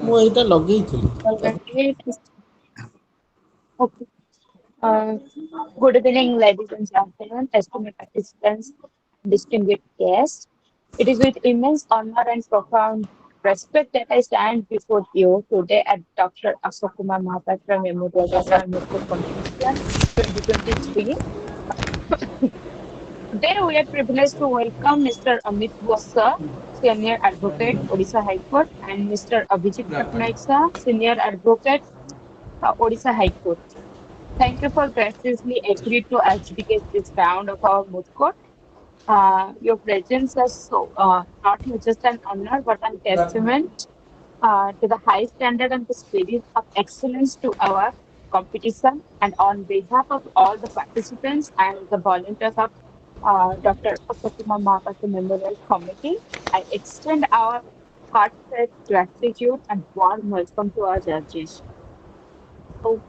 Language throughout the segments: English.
ମୁଁ ଏଇଟା ଲଗେଇଥିଲି। Okay. Uh, Good evening, ladies and gentlemen, esteemed participants, distinguished guests. It is with immense honor and profound respect that I stand before you today at Dr. Ashok Kumar Mohapatra Memorial Moot Competition 2023. Today, we are privileged to welcome Mr. Amit Bossa, Senior Advocate, Odisha High Court, and Mr. Abhijit Patnaik, sir, Senior Advocate, Odisha High Court. Thank you for graciously agreed to adjudicate this round of our moot court. Your presence is not just an honor but an testament to the high standard and the spirit of excellence to our competition. And on behalf of all the participants and the volunteers of Dr. Asakuma Mahapatra Memorial Committee, I extend our heartfelt gratitude and warm welcome to our judges. So,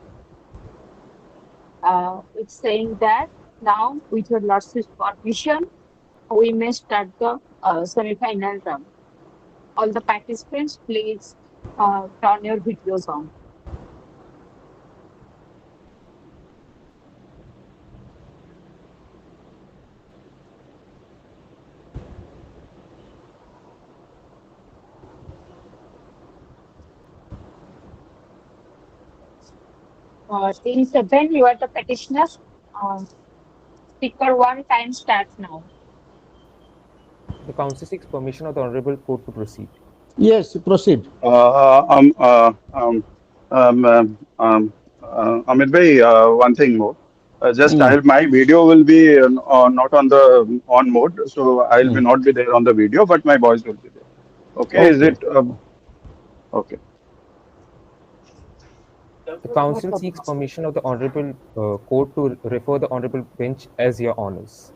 with saying that, now with your lordship's permission, we may start the semi-final round. All the participants, please turn your videos on. Team 7, you are the petitioners. Speaker 1, time starts now. The Council seeks permission of the Honorable Court to proceed. Yes, proceed. Amit bhai, one thing more. Just Mm, my video will be not on the on mode, so I'll be mm. not be there on the video, but my voice will be there. Okay, is Okay. it okay? The No Council problem. seeks permission of the Honorable Court to refer the Honorable Bench as your honors.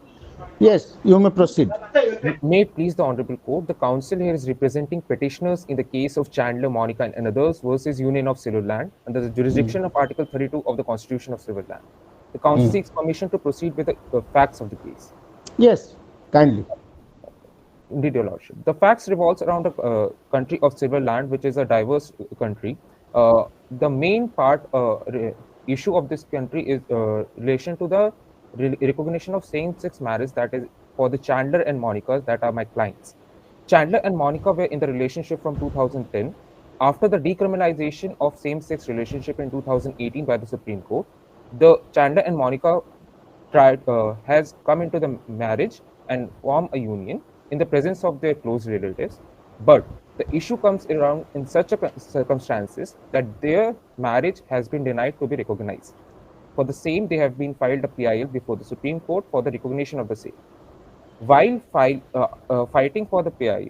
Yes, you may proceed. May it please the Honorable Court, the Council here is representing petitioners in the case of Chandler, Monica, and others versus Union of Civil Land under the jurisdiction of Article 32 of the Constitution of Civil Land. The Council seeks permission to proceed with the facts of the case. Yes, kindly. Indeed, Your Lordship. The facts revolves around a country of civil land, which is a diverse country. The main part issue of this country is relation to the recognition of same-sex marriage, that is for the Chandler and Monica, that are my clients. Chandler and Monica were in the relationship from 2010. After the decriminalization of same-sex relationship in 2018 by the Supreme Court, the Chandler and Monica has come into the marriage and form a union in the presence of their close relatives. But the issue comes around in such a circumstances that their marriage has been denied to be recognized. For the same, they have been filed a PIL before the Supreme Court for the recognition of the same. While fighting for the PIL,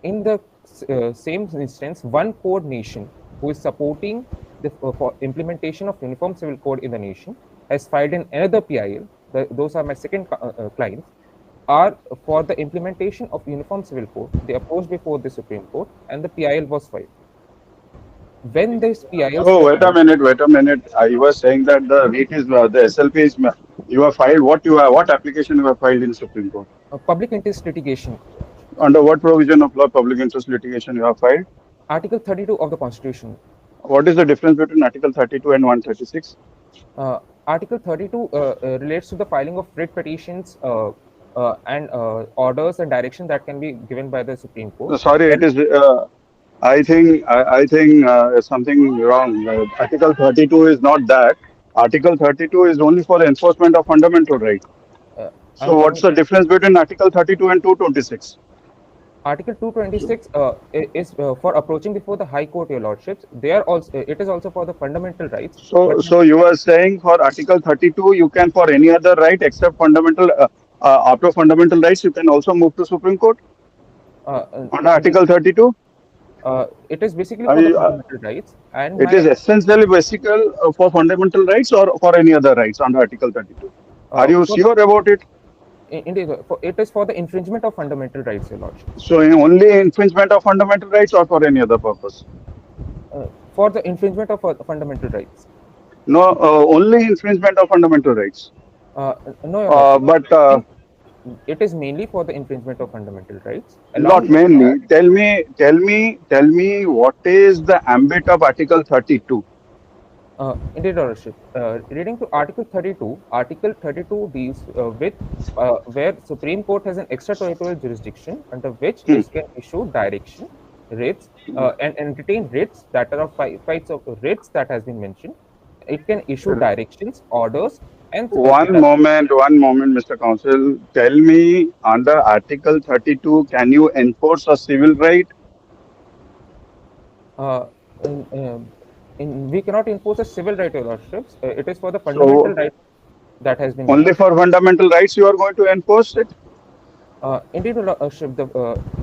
in the same instance, one code nation who is supporting the for implementation of Uniform Civil Code in the nation has filed in another PIL. Those are my second clients. Are for the implementation of Uniform Civil Code. They opposed before the Supreme Court, and the PIL was filed. When this PILs Oh, were wait a filed, minute, wait a minute. I was saying that the REIT is the SLP is you have filed what application you have filed in Supreme Court? public interest litigation, Under what provision of law public interest litigation you have filed? Article 32 of the Constitution. What is the difference between Article 32 and 136? Article 32 relates to the filing of writ petitions and orders and direction that can be given by the Supreme Court. Sorry, it Well, is. I think something wrong. Article 32 is not that. Article 32 is only for the enforcement of fundamental right. uh, So I'm what's coming. the difference between Article 32 and 226? Article 226 is for approaching before the High Court, Your Lordships. They are also it is also for the fundamental rights. So But so you are saying for Article 32 you can for any other right except fundamental after fundamental rights you can also move to Supreme Court under the, Article 32. it is basically for the I, fundamental rights. And it my is essentially basic for fundamental rights or for any other rights under Article 32. Are you for sure about it? indeed, it is for the infringement of fundamental rights, Your Lordships. So only infringement of fundamental rights or for any other purpose? For the infringement of fundamental rights. No, only infringement of fundamental rights. Uh, no, Your Lordship. But In, It is mainly for the infringement of fundamental rights. Not Along with mainly. that, Tell me what is the ambit of Article 32? indeed, Your Worship. Reading to Article 32 deals with where Supreme Court has an extraterritorial jurisdiction under which Hmm. it can issue direction, writs, and entertain writs that are of fights of writs that has been mentioned. It can issue directions, orders, and One moment, Mr. Counsel. Tell me, under Article 32, can you enforce a civil right? uh, in, we cannot enforce a civil right, Your Lordships. It is for the fundamental So, right that has been only mentioned. for fundamental rights you are going to enforce it? Indeed, Your Lordship,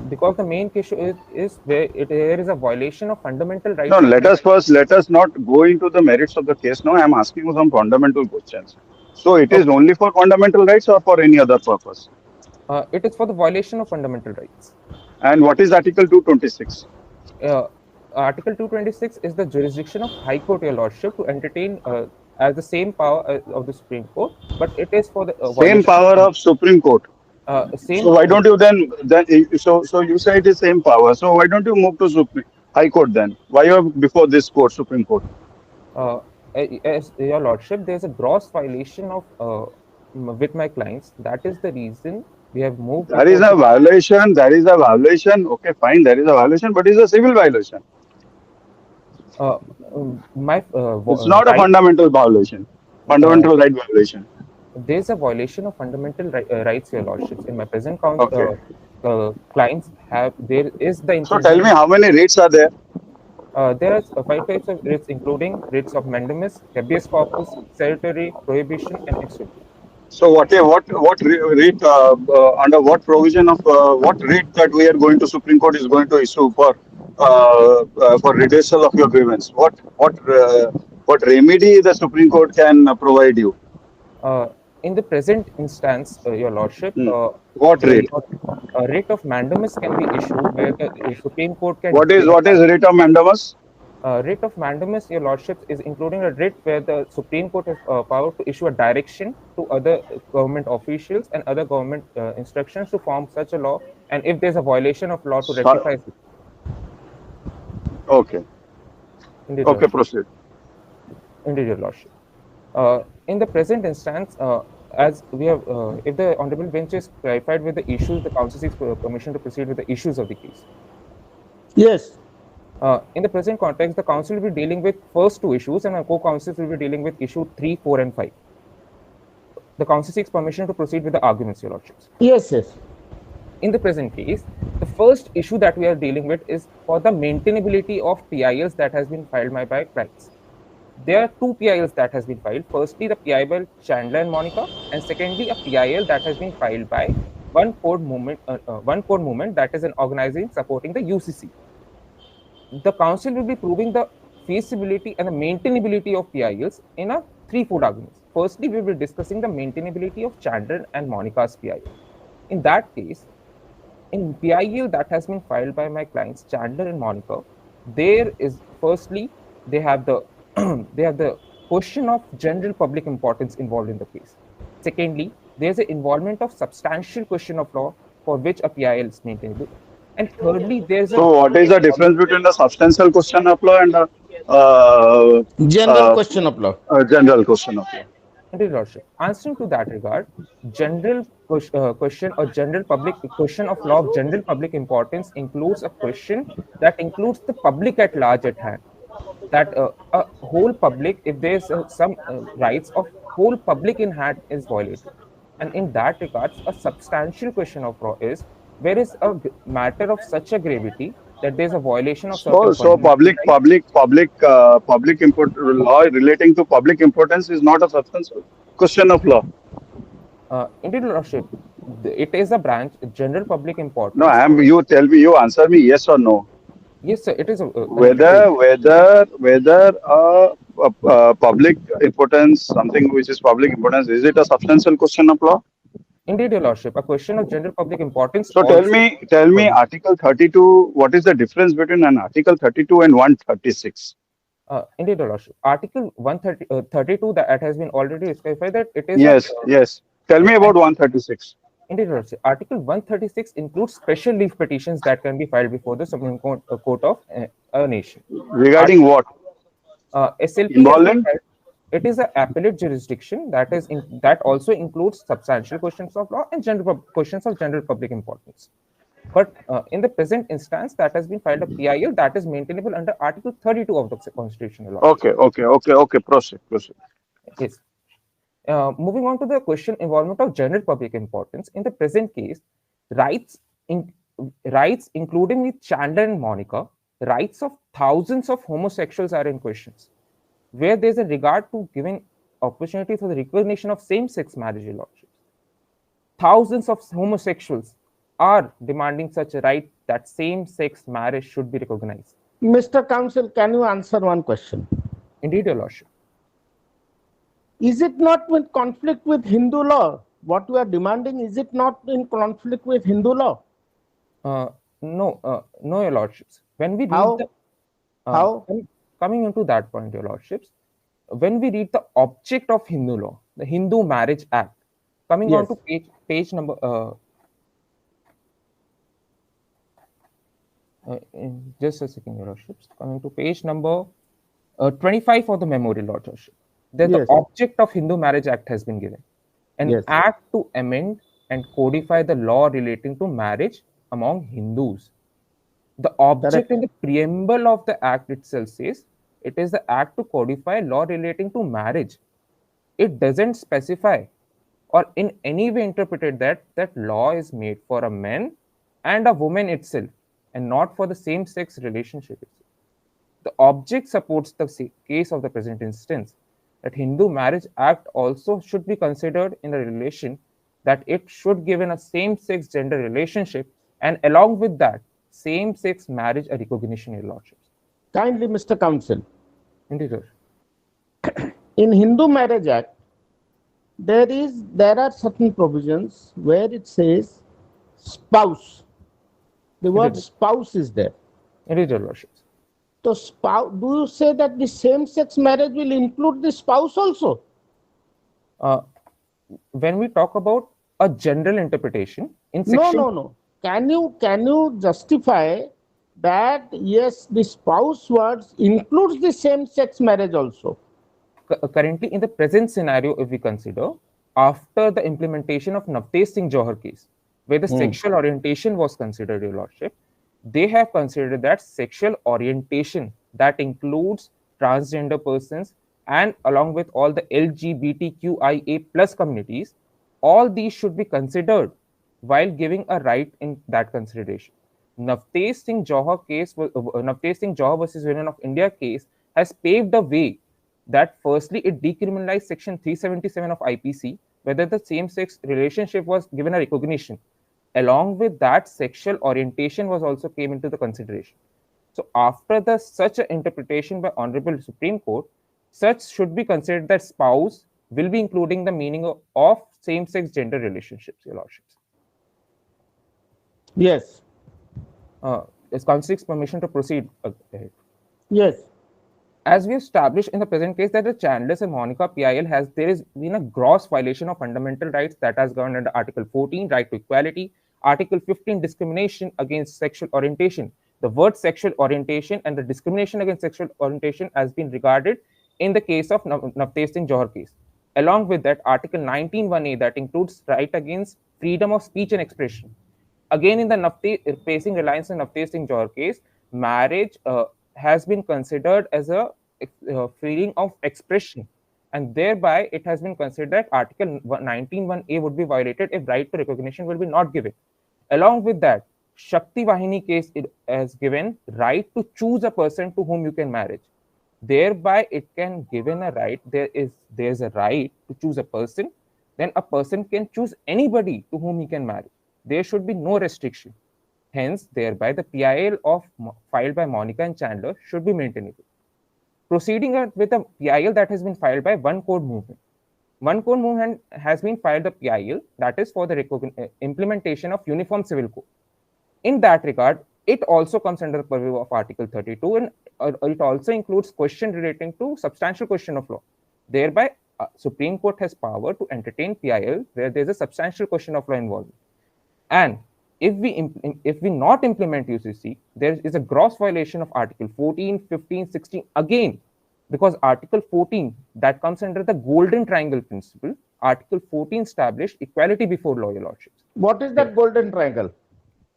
because the main issue is where there is a violation of fundamental No, rights of let us not go into the merits of the case. No, I am asking you some fundamental questions. So, it is okay. only for fundamental rights or for any other purpose? It is for the violation of fundamental rights. And what is Article 226? Uh, Article 226 is the jurisdiction of High Court, Your Lordship, to entertain as the same power of the Supreme Court, but it is for the Same violation power of of Supreme Court. same. So why don't you then so you say it is same power. So why don't you move to Supreme High Court then? Why you are before this court, Supreme Court? Uh, as Your Lordship, there's a gross violation of with my clients. That is the reason we have moved There is before a the. violation. There is a violation. Okay, fine. There is a violation, but it's a civil violation. Uh, my It's not a right. fundamental violation. Uh, Fundamental right violation. there's a violation of fundamental rights, Your Lordships. In my present Okay. clients have there is the So tell me infringement. how many rates are there? There are five types of writs, including writs of mandamus, habeas corpus, certiorari, prohibition, and extradition. So rate under what provision of what rate that we are going to Supreme Court is going to issue for redressal of your grievance? What remedy the Supreme Court can provide you? Uh, in the present instance, Your Lordship, Hmm. What the rate? writ of mandamus can be issued where the Supreme Court can What is rate of mandamus? Writ of mandamus, Your Lordships, is including a writ where the Supreme Court has power to issue a direction to other government officials and other government instructions to form such a law, and if there's a violation of law, to rectify it. Okay. Indeed, Your Okay, Lordship. proceed. Indeed, Your Lordship. In the present instance, as we have, if the Honorable Bench is clarified with the issues, the Council seeks permission to proceed with the issues of the case. Yes. In the present context, the Council will be dealing with first two issues, and our co-councils will be dealing with issue 3, 4, and 5. The Council seeks permission to proceed with the arguments, Your Lordships. Yes, yes. In the present case, the first issue that we are dealing with is for the maintainability of PILs that has been filed by clients. There are two PILs that has been filed. Firstly, the PIL by Chandler and Monica, and secondly, a PIL that has been filed by One Code Movement, that is an organization supporting the UCC. The council will be proving the feasibility and the maintainability of PILs in a threefold arguments. Firstly, we will be discussing the maintainability of Chandler and Monica's PIL. In that case, in PIL that has been filed by my clients Chandler and Monica, there is firstly they have the they have the question of general public importance involved in the case. Secondly, there is an involvement of substantial question of law for which a PIL is maintainable. And thirdly, there's a So what is the difference between the substantial question of law and the General question of law. general question of law? Indeed, Lordship. Answering to that regard, general question or general public question of law of general public importance includes a question that includes the public at large at hand. That a whole public, if there's some rights of whole public in hand is violated. And in that regards, a substantial question of law is where is a matter of such a gravity that there's a violation of certain So fundamental rights. public law relating to public importance is not a substantial question of law. Indeed, Lordship, it is a branch, general public No, importance. you answer me yes or no. Yes, sir, it is Whether public importance, something which is public importance, is it a substantial question of law? indeed, Your Lordship, a question of general public importance So also. tell me, Article 32. What is the difference between an Article 32 and 136? Indeed, Your Lordship. Article 132 that has been already specified that it is Yes. Tell me about 136. Indeed, Article 136 includes special leave petitions that can be filed before the Supreme Court of a nation. Regarding what? SLP has been Involving? filed. It is an appellate jurisdiction that that also includes substantial questions of law and questions of general public importance. But in the present instance, that has been filed a PIL that is maintainable under Article 32 of the Constitutional Law. Okay. Proceed. Yes. Moving on to the question involvement of general public importance. In the present case, rights, in, rights including with Chandler and Monica, rights of thousands of homosexuals are in questions, where there is a regard to giving opportunity for the recognition of same-sex marriage relationships. Thousands of homosexuals are demanding such a right that same-sex marriage should be recognized. Mr. Counsel, can you answer one question? Indeed, Your Lordship. Is it not in conflict with Hindu law? What you are demanding, is it not in conflict with Hindu law? No, Your Lordships. When we read How? How? Coming into that point, Your Lordships, when we read the object of Hindu law, the Hindu Marriage Act, coming Yes. on to page number, just a second, Your Lordships, coming to page number 25 of the memorial, Lordship. Then Yes. the object of Hindu Marriage Act has been given. An Yes. act to amend and codify the law relating to marriage among Hindus. The object Correct. in the preamble of the act itself says it is the act to codify law relating to marriage. It doesn't specify or in any way interpreted that law is made for a man and a woman itself and not for the same-sex relationship itself. The object supports the case of the present instance that Hindu Marriage Act also should be considered in a relation that it should give in a same-sex gender relationship and along with that, same-sex marriage a recognition, Your Lordships. Kindly, Mr. Counsel. Indeed, Your Lordship. In Hindu Marriage Act, there are certain provisions where it says spouse. The word Indeed. spouse is there. Indeed, Your Lordships. So spouse, do you say that the same-sex marriage will include the spouse also? When we talk about a general interpretation in section No. Can you justify that yes, the spouse words includes the same-sex marriage also? currently in the present scenario, if we consider after the implementation of Navtesh Singh Johar case, where the sexual orientation was considered, Your Lordship, they have considered that sexual orientation that includes transgender persons and along with all the LGBTQIA plus communities, all these should be considered while giving a right in that consideration. Navtesh Singh Johar case, Navtesh Singh Johar versus Union of India case has paved the way that firstly it decriminalized section 377 of IPC, whether the same-sex relationship was given a recognition. Along with that, sexual orientation was also came into the consideration. So after such an interpretation by Honorable Supreme Court, such should be considered that spouse will be including the meaning of same-sex gender relationships, Your Lordships. Yes. Is Counsel seeks permission to proceed ahead? Yes. As we established in the present case that the Chandlers and Monica PIL there has been a gross violation of fundamental rights that has governed under Article 14, right to equality, Article 15, discrimination against sexual orientation. The word sexual orientation and the discrimination against sexual orientation has been regarded in the case of Navtesh Singh Johar case. Along with that, Article 19(1)(a) that includes right against freedom of speech and expression. Again, in the placing reliance on Navtesh Singh Johar case, marriage has been considered as a freedom of expression, and thereby it has been considered that Article 19(1)(a) would be violated if right to recognition will be not given. Along with that, Shakti Vahini case it has given right to choose a person to whom you can marry. Thereby, it can given a right. There's a right to choose a person. Then a person can choose anybody to whom he can marry. There should be no restriction. Hence, thereby the PIL filed by Monica and Chandler should be maintainable. Proceeding with a PIL that has been filed by One Code Movement. One Code Movement has been filed the PIL that is for the implementation of Uniform Civil Code. In that regard, it also comes under the purview of Article 32 and it also includes question relating to substantial question of law. Thereby, Supreme Court has power to entertain PIL where there is a substantial question of law involved. And if we not implement UCC, there is a gross violation of Article 14, 15, 16 again, because Article 14 that comes under the Golden Triangle principle. Article 14 established equality before law, your lordships. What is that golden triangle?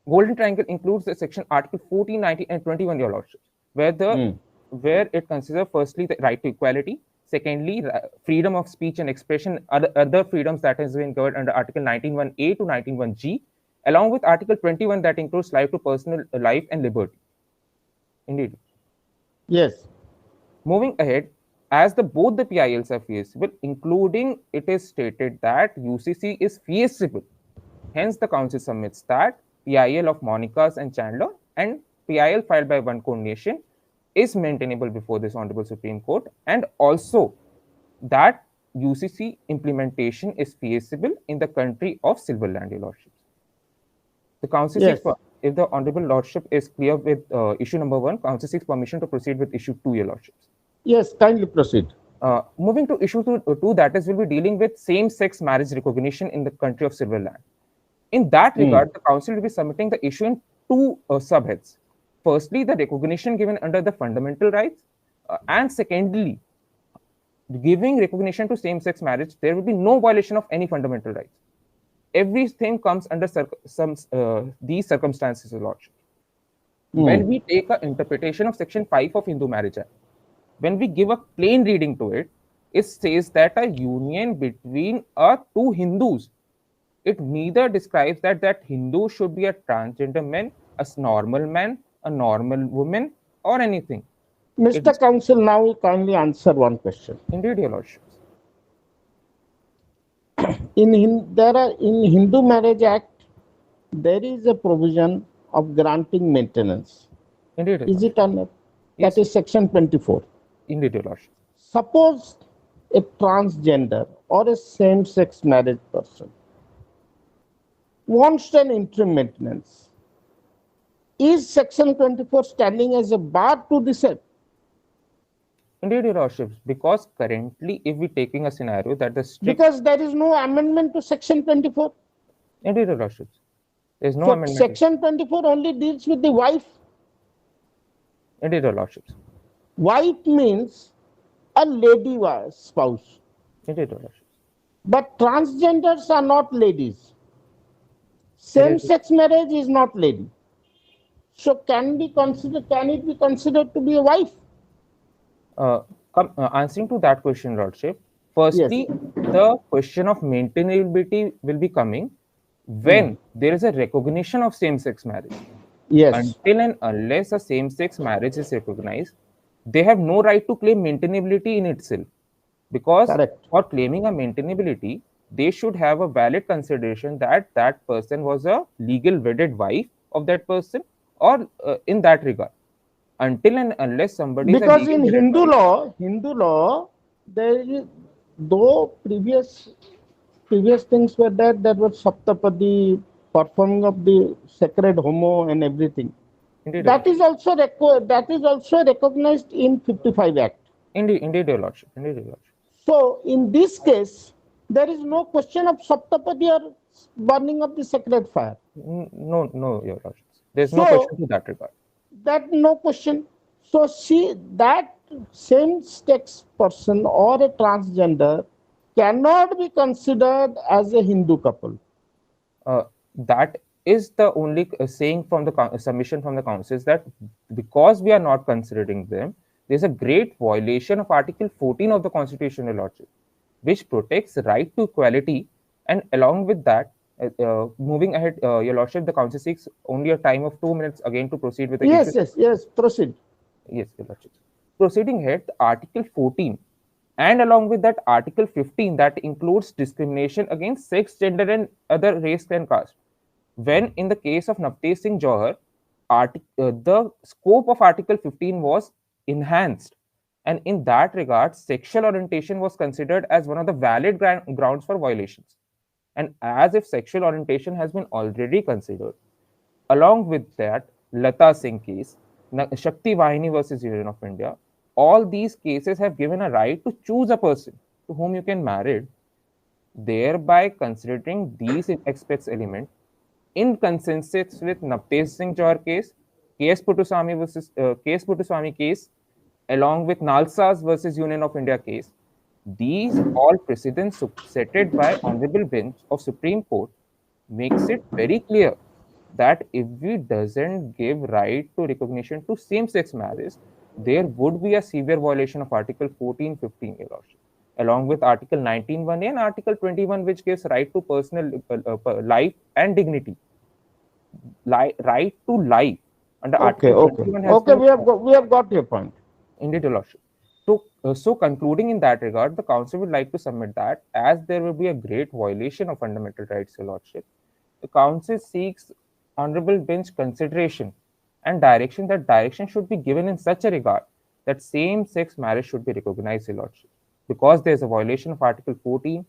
Golden Triangle includes the section Article 14, 19, and 21, your lordships, where it considers firstly the right to equality, secondly freedom of speech and expression, other freedoms that has been covered under Article 19(1)A to 19(1)G, along with Article 21 that includes life to personal life and liberty. Indeed. Yes. Moving ahead, as both the PILs are feasible, including it is stated that UCC is feasible. Hence, the council submits that PIL of Monica's and Chandler and PIL filed by One Code Nation is maintainable before this Honorable Supreme Court, and also that UCC implementation is feasible in the country of Silverland, your lordships. The council Yes. seeks, if the Honorable Lordship is clear with issue number 1, council seeks permission to proceed with issue 2, your lordships. Yes, kindly proceed. Moving to issue 2, that is, we'll be dealing with same-sex marriage recognition in the country of Silverland. In that regard, the council will be submitting the issue in 2 subheads. Firstly, the recognition given under the fundamental rights, and secondly, giving recognition to same-sex marriage, there will be no violation of any fundamental rights. Everything comes under these circumstances, your lordship. When we take an interpretation of Section 5 of Hindu Marriage Act, when we give a plain reading to it, it says that a union between two Hindus, it neither describes that Hindu should be a transgender man, a normal man, a normal woman, or anything. Mr. Counsel, now kindly answer one question. Indeed, your lordships. In Hindu Marriage Act, there is a provision of granting maintenance. Indeed. Is it or not? Yes. That is Section 24. Indeed, your lordship. Suppose a transgender or a same-sex marriage person wants an interim maintenance. Is Section 24 standing as a bar to this? Indeed, your lordships, because currently, if we're taking a scenario that the strict... Because there is no amendment to Section 24. Indeed, your lordships. There is no So amendment. Section 24 only deals with the wife. Indeed, your lordships. Wife means a lady spouse. Indeed, your lordships. But transgenders are not ladies. Same-sex marriage is not lady. So can it be considered to be a wife? Answering to that question, lordship, firstly, the question of maintainability will be coming when there is a recognition of same-sex marriage. Yes. Until and unless a same-sex marriage is recognized, they have no right to claim maintainability in itself. Because for claiming a maintainability, they should have a valid consideration that that person was a legal wedded wife of that person, or in that regard. Until and unless somebody because in Hindu law, there is, though previous things were that was Saptapadi, performing of the sacred homo and everything. Indeed, that is also recognized in 55 Act. Indeed, your lordship. Indeed, your lordship. So in this case, there is no question of Saptapadi or burning of the sacred fire. No, your lordship. There is no question to that regard. That no question. So see, that same-sex person or a transgender cannot be considered as a Hindu couple. That is the only saying from the submission from the council, is that because we are not considering them, there is a great violation of Article 14 of the Constitution, your lordship, which protects the right to equality. And along with that, moving ahead, your lordship, the council seeks only a time of 2 minutes again to proceed with the issue. Yes, proceed. Yes, your lordship. Proceeding ahead, Article 14, and along with that, Article 15, that includes discrimination against sex, gender, and other race and caste. When in the case of Navtesh Singh Johar, the scope of Article 15 was enhanced, and in that regard, sexual orientation was considered as one of the valid grounds for violations. And as if sexual orientation has been already considered, along with that, Lata Singh case, Shakti Vahini versus Union of India, all these cases have given a right to choose a person. to whom you can marry, thereby considering these aspects element in consensus with Navtej Singh Johar case, Case Puttaswamy case, along with Nalsas versus Union of India case. These all precedents setted by Honorable Bench of Supreme Court makes it very clear that if we doesn't give right to recognition to same-sex marriage, there would be a severe violation of Article 14, 15, Your Lordship, along with Article 19(1)(a) and Article 21, which gives right to personal life and dignity. Right to life under Okay, Article okay, 21 has okay. been We have got your point. Indeed, Your Lordship. So concluding in that regard, the Council would like to submit that as there will be a great violation of fundamental rights, Your Lordship, the Council seeks Honorable Bench consideration and direction should be given in such a regard that same-sex marriage should be recognized, Your Lordship, because there is a violation of Article 14,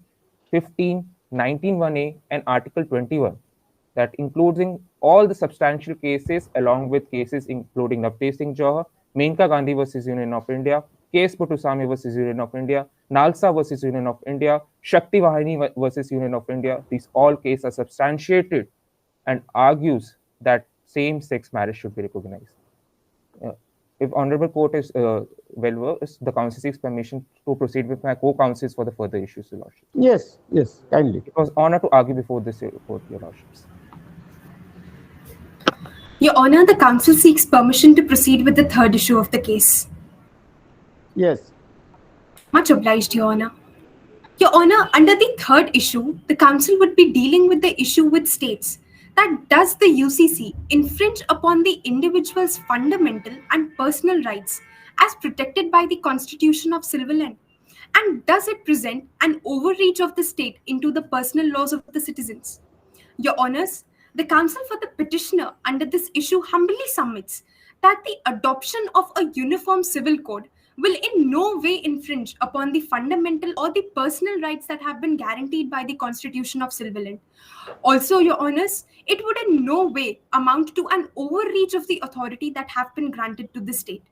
15, 19(1)(a) and Article 21 that including all the substantial cases along with cases including Navtej Singh Johar, Menka Gandhi versus Union of India, Case Puttaswamy versus Union of India, Nalsa versus Union of India, Shakti Vahini versus Union of India. These all cases are substantiated and argues that same-sex marriage should be recognized. If Honorable Court is well versed, the Council seeks permission to proceed with my co-counsels for the further issues, Your Lordship. Yes, yes, kindly. It was honor to argue before this court, Your Lordships. Your Honor, the Council seeks permission to proceed with the third issue of the case. Yes. Much obliged, Your Honor. Your Honor, under the third issue, the Council would be dealing with the issue which states that does the UCC infringe upon the individual's fundamental and personal rights as protected by the Constitution of Silverland? And does it present an overreach of the state into the personal laws of the citizens? Your Honors, the Council for the petitioner under this issue humbly submits that the adoption of a uniform civil code will in no way infringe upon the fundamental or the personal rights that have been guaranteed by the Constitution of Silverland. Also, Your Honors, it would in no way amount to an overreach of the authority that have been granted to the state.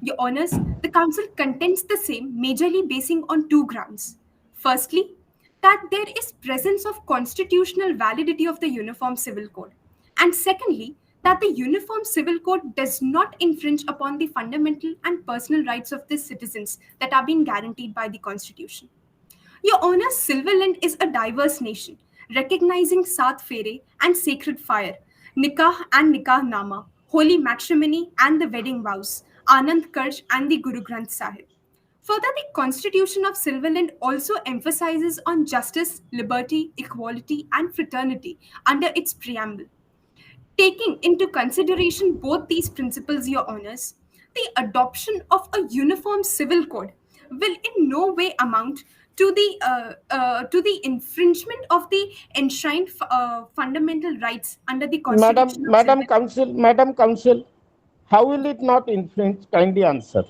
Your Honors, the Council contends the same majorly basing on two grounds. Firstly, that there is presence of constitutional validity of the Uniform Civil Code. And secondly, that the Uniform Civil Code does not infringe upon the fundamental and personal rights of the citizens that are being guaranteed by the Constitution. Your Honor, Silverland is a diverse nation, recognizing Saath Fere and sacred fire, Nikah and Nikah Nama, holy matrimony and the wedding vows, Anand Karj and the Guru Granth Sahib. Further, the Constitution of Silverland also emphasizes on justice, liberty, equality, and fraternity under its preamble. Taking into consideration both these principles, Your Honors, the adoption of a uniform civil code will in no way amount to the infringement of the enshrined fundamental rights under the Constitution of Silverland. Madam Council, how will it not infringe? Kindly answer.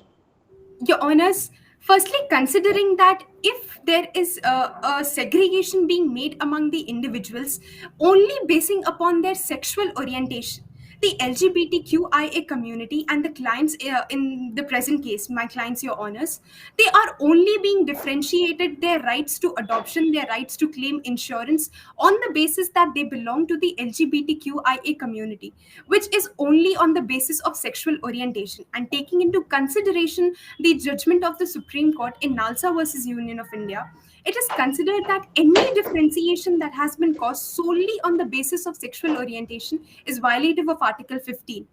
Your Honors, firstly, considering that if there is a segregation being made among the individuals only basing upon their sexual orientation, the LGBTQIA community and the clients in the present case, my clients, Your Honors, they are only being differentiated their rights to adoption, their rights to claim insurance on the basis that they belong to the LGBTQIA community, which is only on the basis of sexual orientation. And taking into consideration the judgment of the Supreme Court in Nalsa versus Union of India, it is considered that any differentiation that has been caused solely on the basis of sexual orientation is violative of Article 15.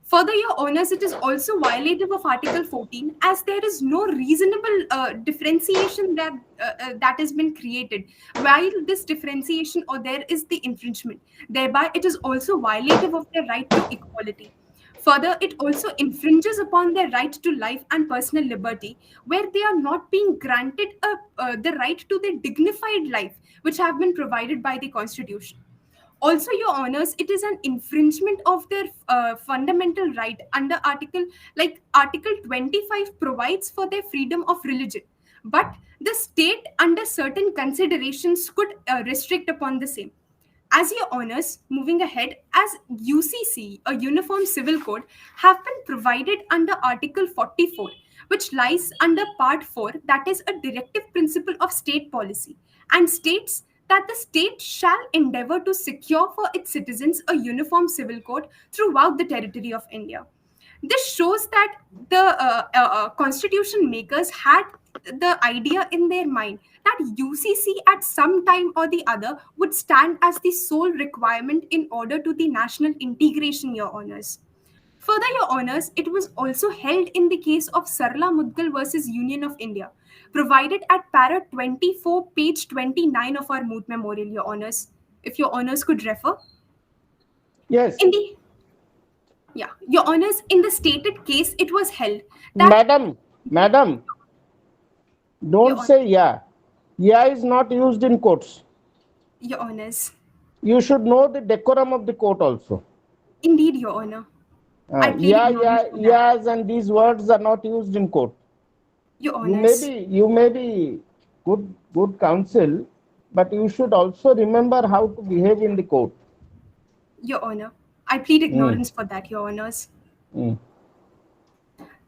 Further, Your Honors, it is also violative of Article 14 as there is no reasonable differentiation that has been created. While this differentiation or there is the infringement, thereby it is also violative of their right to equality. Further, it also infringes upon their right to life and personal liberty, where they are not being granted the right to their dignified life, which have been provided by the Constitution. Also, Your Honors, it is an infringement of their fundamental right under Article 25 provides for their freedom of religion. But the state, under certain considerations, could restrict upon the same. As Your Honors, moving ahead, as UCC, a Uniform Civil Code, have been provided under Article 44, which lies under Part 4, that is a directive principle of state policy, and states that the state shall endeavor to secure for its citizens a uniform civil code throughout the territory of India. This shows that the constitution makers had the idea in their mind that UCC at some time or the other would stand as the sole requirement in order to the national integration, Your Honors. Further, Your Honors, it was also held in the case of Sarla Mudgal versus Union of India, provided at para 24, page 29 of our Moot Memorial, Your Honors. If Your Honors could refer. Yes. In the Yeah, Your Honors, in the stated case, it was held that Madam, don't Your say yeah. Yeah is not used in courts. Your Honors, You should know the decorum of the court also. indeed, Your Honor, I plead Yeah, ignorance for that. yes, and these words are not used in court. Your Honors, You may be good counsel, but you should also remember how to behave in the court. Your Honor, I plead Mm. ignorance for that, Your Honors. Mm.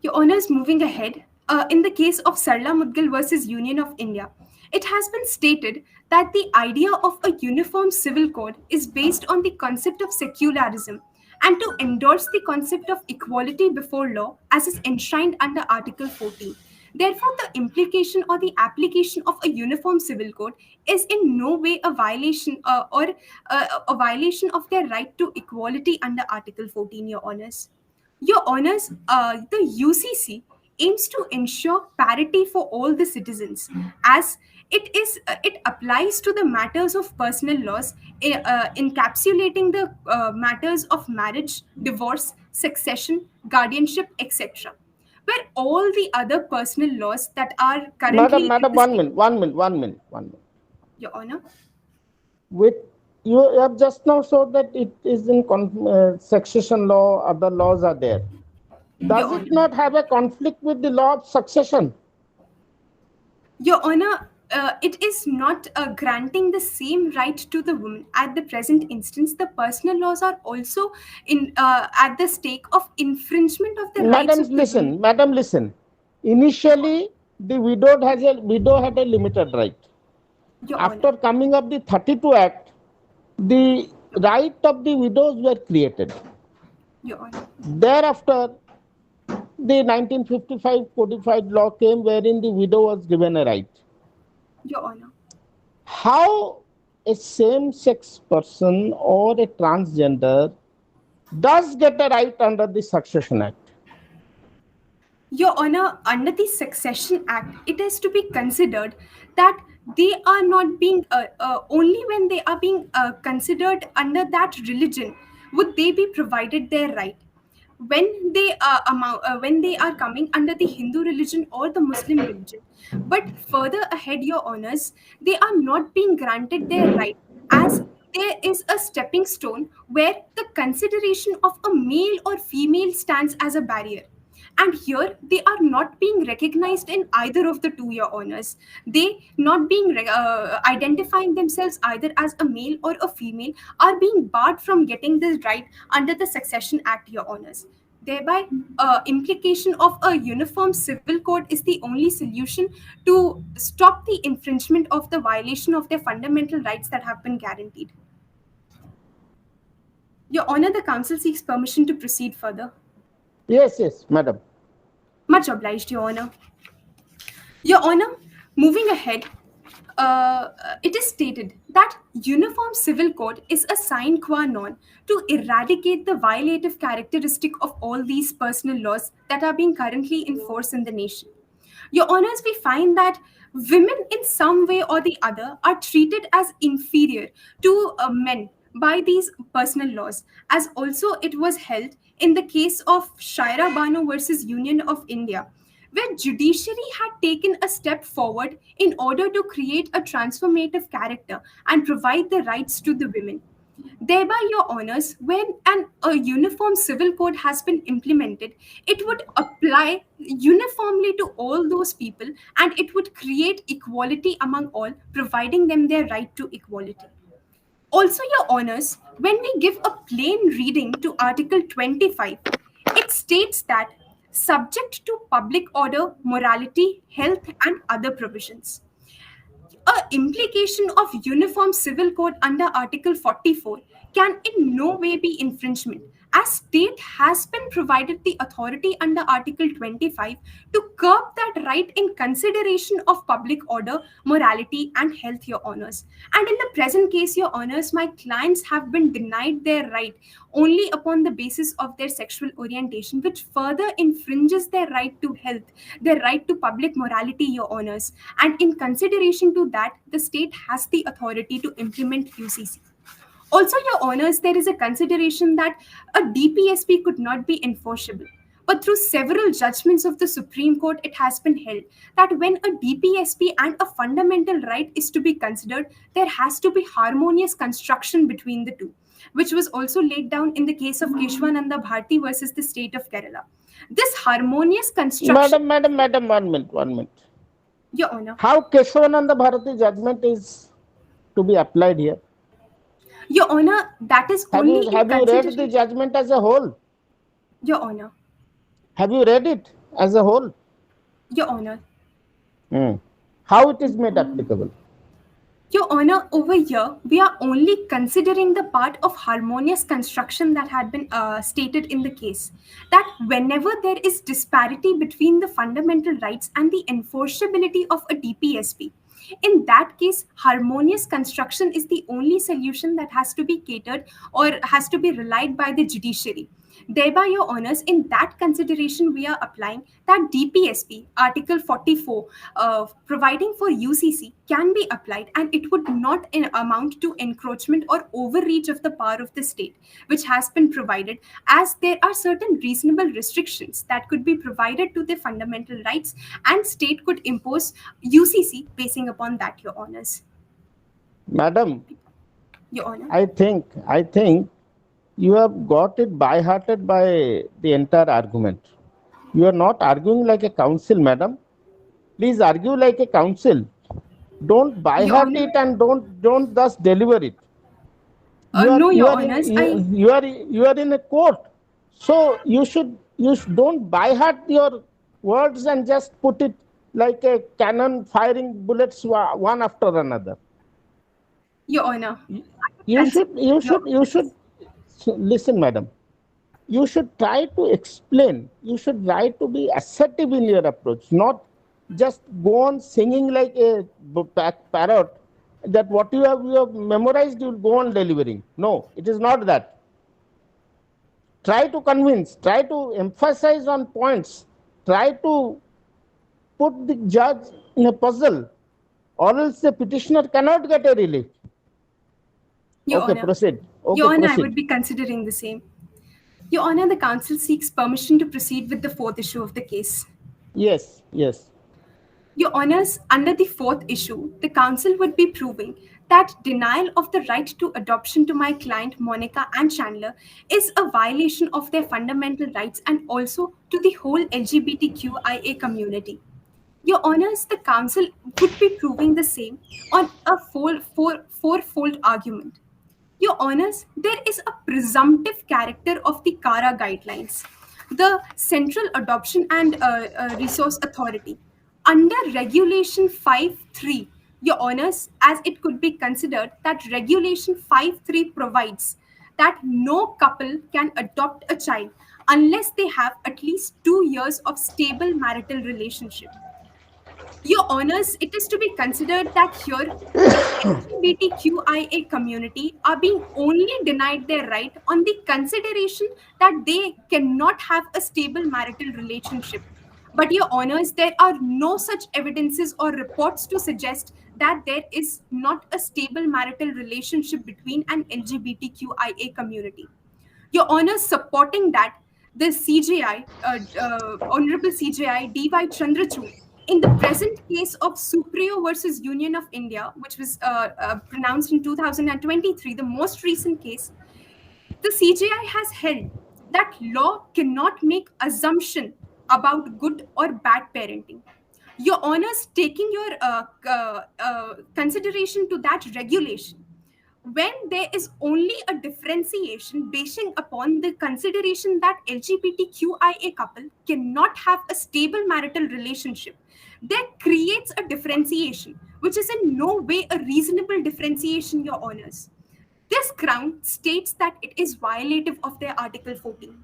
Your Honors, moving ahead, in the case of Sarla Mudgal versus Union of India, it has been stated that the idea of a uniform civil code is based on the concept of secularism and to endorse the concept of equality before law as is enshrined under Article 14. Therefore, the implication or the application of a uniform civil code is in no way a violation or a violation of their right to equality under Article 14, Your Honors. Your Honors, the UCC aims to ensure parity for all the citizens, as it applies to the matters of personal laws, encapsulating the matters of marriage, divorce, succession, guardianship, etc., where all the other personal laws that are currently Madam, in the state. one minute. Your Honor, With you have just now showed that it is in succession law, other laws are there. Does Your it Honor, not have a conflict with the law of succession? Your Honor, it is not granting the same right to the woman. At the present instance, the personal laws are also in at the stake of infringement of the rights of the women. Madam, listen. Initially, the widow had a limited right. Your After Honor, coming of the 32 Act, the right of the widows were created. Your Honor, Thereafter, the 1955 codified law came wherein the widow was given a right. Your Honor. How a same-sex person or a transgender does get a right under the Succession Act? Your Honor, under the Succession Act, it is to be considered that they are not being, only when they are being considered under that religion would they be provided their right. When they are coming under the Hindu religion or the Muslim religion. But further ahead, Your Honors, they are not being granted their right, as there is a stepping stone where the consideration of a male or female stands as a barrier. And here they are not being recognized in either of the two, Your Honors. They not being identifying themselves either as a male or a female are being barred from getting this right under the Succession Act, Your Honors. Thereby, implication of a uniform civil code is the only solution to stop the infringement of the violation of their fundamental rights that have been guaranteed. Your Honor, the Council seeks permission to proceed further. Yes, madam. Much obliged, Your Honor. Your Honor, moving ahead, it is stated that uniform civil code is a sine qua non to eradicate the violative characteristic of all these personal laws that are being currently in force in the nation. Your Honors, we find that women in some way or the other are treated as inferior to men by these personal laws, as also it was held in the case of Shaira Bano versus Union of India, where judiciary had taken a step forward in order to create a transformative character and provide the rights to the women. Thereby, Your Honors, when a uniform civil code has been implemented, it would apply uniformly to all those people and it would create equality among all, providing them their right to equality. Also, Your Honors, when we give a plain reading to Article 25, it states that subject to public order, morality, health, and other provisions. A implication of Uniform Civil Code under Article 44 can in no way be infringement, as state has been provided the authority under Article 25 to curb that right in consideration of public order, morality, and health, Your Honors. And in the present case, Your Honors, my clients have been denied their right only upon the basis of their sexual orientation, which further infringes their right to health, their right to public morality, Your Honors. And in consideration to that, the state has the authority to implement UCC. Also, Your Honors, there is a consideration that a DPSP could not be enforceable. But through several judgments of the Supreme Court, it has been held that when a DPSP and a fundamental right is to be considered, there has to be harmonious construction between the two, which was also laid down in the case of Keshwananda Bharti versus the state of Kerala. This harmonious construction... Madam, 1 minute. Your Honor. How Keshwananda Bharati judgment is to be applied here? Your Honor, that is Have only... you read the judgment as a whole? Your Honor. Have you read it as a whole? Your Honor. How it is made applicable? Your Honor, over here, we are only considering the part of harmonious construction that had been stated in the case. That whenever there is disparity between the fundamental rights and the enforceability of a DPSP, in that case, harmonious construction is the only solution that has to be catered or has to be relied by the judiciary. Thereby, Your Honors, in that consideration, we are applying that DPSP, Article 44, providing for UCC can be applied, and it would not amount to encroachment or overreach of the power of the state, which has been provided, as there are certain reasonable restrictions that could be provided to the fundamental rights, and state could impose UCC basing upon that, Your Honors. Madam, Your Honor. I think you have got it by-hearted by the entire argument. You are not arguing like a counsel, madam. Please argue like a counsel. Don't by-heart it and don't thus deliver it. Your Honors, you are in a court, so you don't by-heart your words and just put it like a cannon firing bullets one after another. Your Honor. You should listen, madam. You should try to explain. You should try to be assertive in your approach, not just go on singing like a parrot that what you have memorized, you will go on delivering. No, it is not that. Try to convince, try to emphasize on points, try to put the judge in a puzzle, or else the petitioner cannot get a relief. Your okay, Honor. Proceed. Okay, Your Honor, proceed. I would be considering the same. Your Honor, the counsel seeks permission to proceed with the fourth issue of the case. Yes. Your Honors, under the fourth issue, the counsel would be proving that denial of the right to adoption to my client Monica and Chandler is a violation of their fundamental rights and also to the whole LGBTQIA community. Your Honors, the counsel would be proving the same on a fourfold argument. Your Honors, there is a presumptive character of the CARA guidelines, the Central Adoption and Resource Authority. Under Regulation 5.3, Your Honors, as it could be considered that Regulation 5.3 provides that no couple can adopt a child unless they have at least 2 years of stable marital relationship. Your Honors, it is to be considered that here the LGBTQIA community are being only denied their right on the consideration that they cannot have a stable marital relationship. But Your Honors, there are no such evidences or reports to suggest that there is not a stable marital relationship between an LGBTQIA community. Your Honors, supporting that, the CJI, Honorable CJI D.Y. Chandrachud, in the present case of Supriyo versus Union of India, which was pronounced in 2023, the most recent case, the CJI has held that law cannot make assumption about good or bad parenting. Your Honors, taking your consideration to that regulation, when there is only a differentiation basing upon the consideration that LGBTQIA couple cannot have a stable marital relationship, that creates a differentiation, which is in no way a reasonable differentiation, Your Honors. This ground states that it is violative of their Article 14.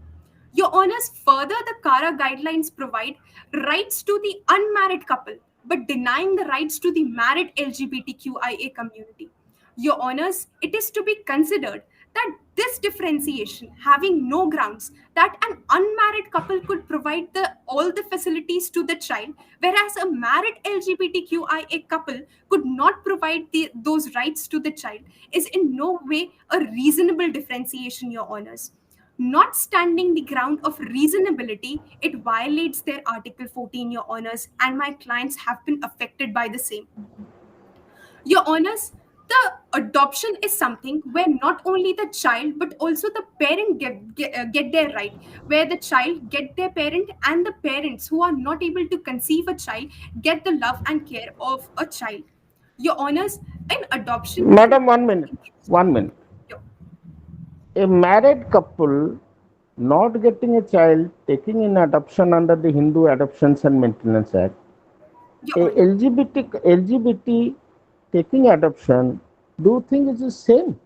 Your Honors, further, the Kara guidelines provide rights to the unmarried couple, but denying the rights to the married LGBTQIA community. Your Honors, it is to be considered that this differentiation, having no grounds, that an unmarried couple could provide all the facilities to the child, whereas a married LGBTQIA couple could not provide those rights to the child, is in no way a reasonable differentiation, Your Honors. Not standing the ground of reasonability, it violates their Article 14, Your Honors, and my clients have been affected by the same. Your Honors, the adoption is something where not only the child but also the parent get their right, where the child get their parent and the parents who are not able to conceive a child get the love and care of a child. Your Honors, in adoption, Madam, 1 minute. 1 minute. A married couple not getting a child, taking in adoption under the Hindu Adoptions and Maintenance Act, Your a Honor, LGBT taking adoption, do you think it is the same?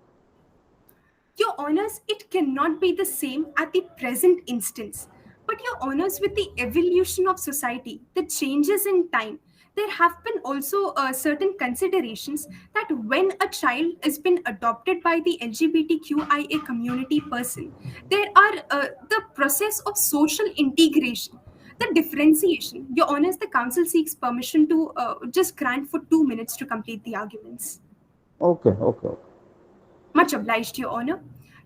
Your Honors, it cannot be the same at the present instance. But Your Honors, with the evolution of society, the changes in time, there have been also certain considerations that when a child has been adopted by the LGBTQIA community person, there are the process of social integration, the differentiation. Your Honors, the council seeks permission to just grant for 2 minutes to complete the arguments. Okay, okay, okay. Much obliged, Your Honor.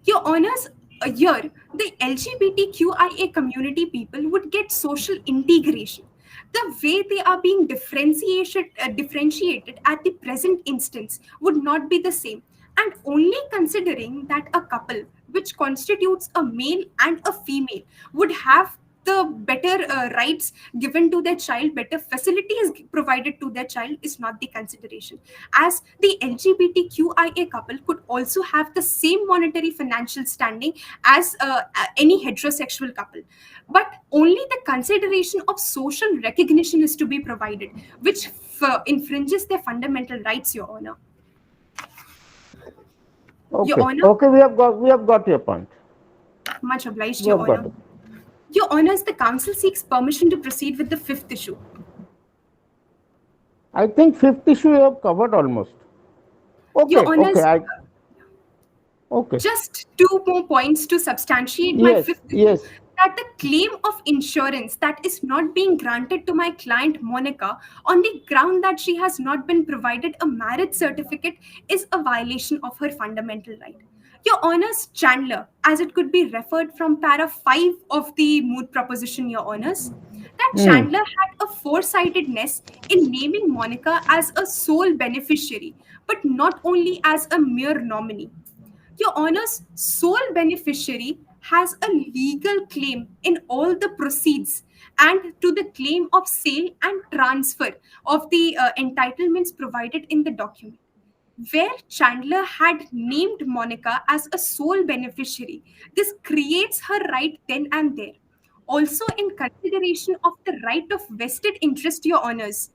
Your Honors, here, the LGBTQIA community people would get social integration. The way they are being differentiated at the present instance would not be the same. And only considering that a couple, which constitutes a male and a female, would have the better rights given to their child, better facilities provided to their child, is not the consideration. As the LGBTQIA couple could also have the same monetary financial standing as any heterosexual couple. But only the consideration of social recognition is to be provided, which infringes their fundamental rights, Your Honor. Your Okay, Honor, okay, we have got your point. much obliged, We Your have got Honor. it. Your Honors, the council seeks permission to proceed with the fifth issue. I think fifth issue you have covered almost. Okay, Your Honors, okay. just 2 more points to substantiate my Yes, fifth issue. yes. That the claim of insurance that is not being granted to my client Monica on the ground that she has not been provided a marriage certificate is a violation of her fundamental right. Your Honors, Chandler, as it could be referred from para 5 of the Moot proposition, Your Honors, that Chandler had a foresightedness in naming Monica as a sole beneficiary, but not only as a mere nominee. Your Honors, sole beneficiary has a legal claim in all the proceeds and to the claim of sale and transfer of the entitlements provided in the document. Where Chandler had named Monica as a sole beneficiary, this creates her right then and there. Also, in consideration of the right of vested interest, Your Honors,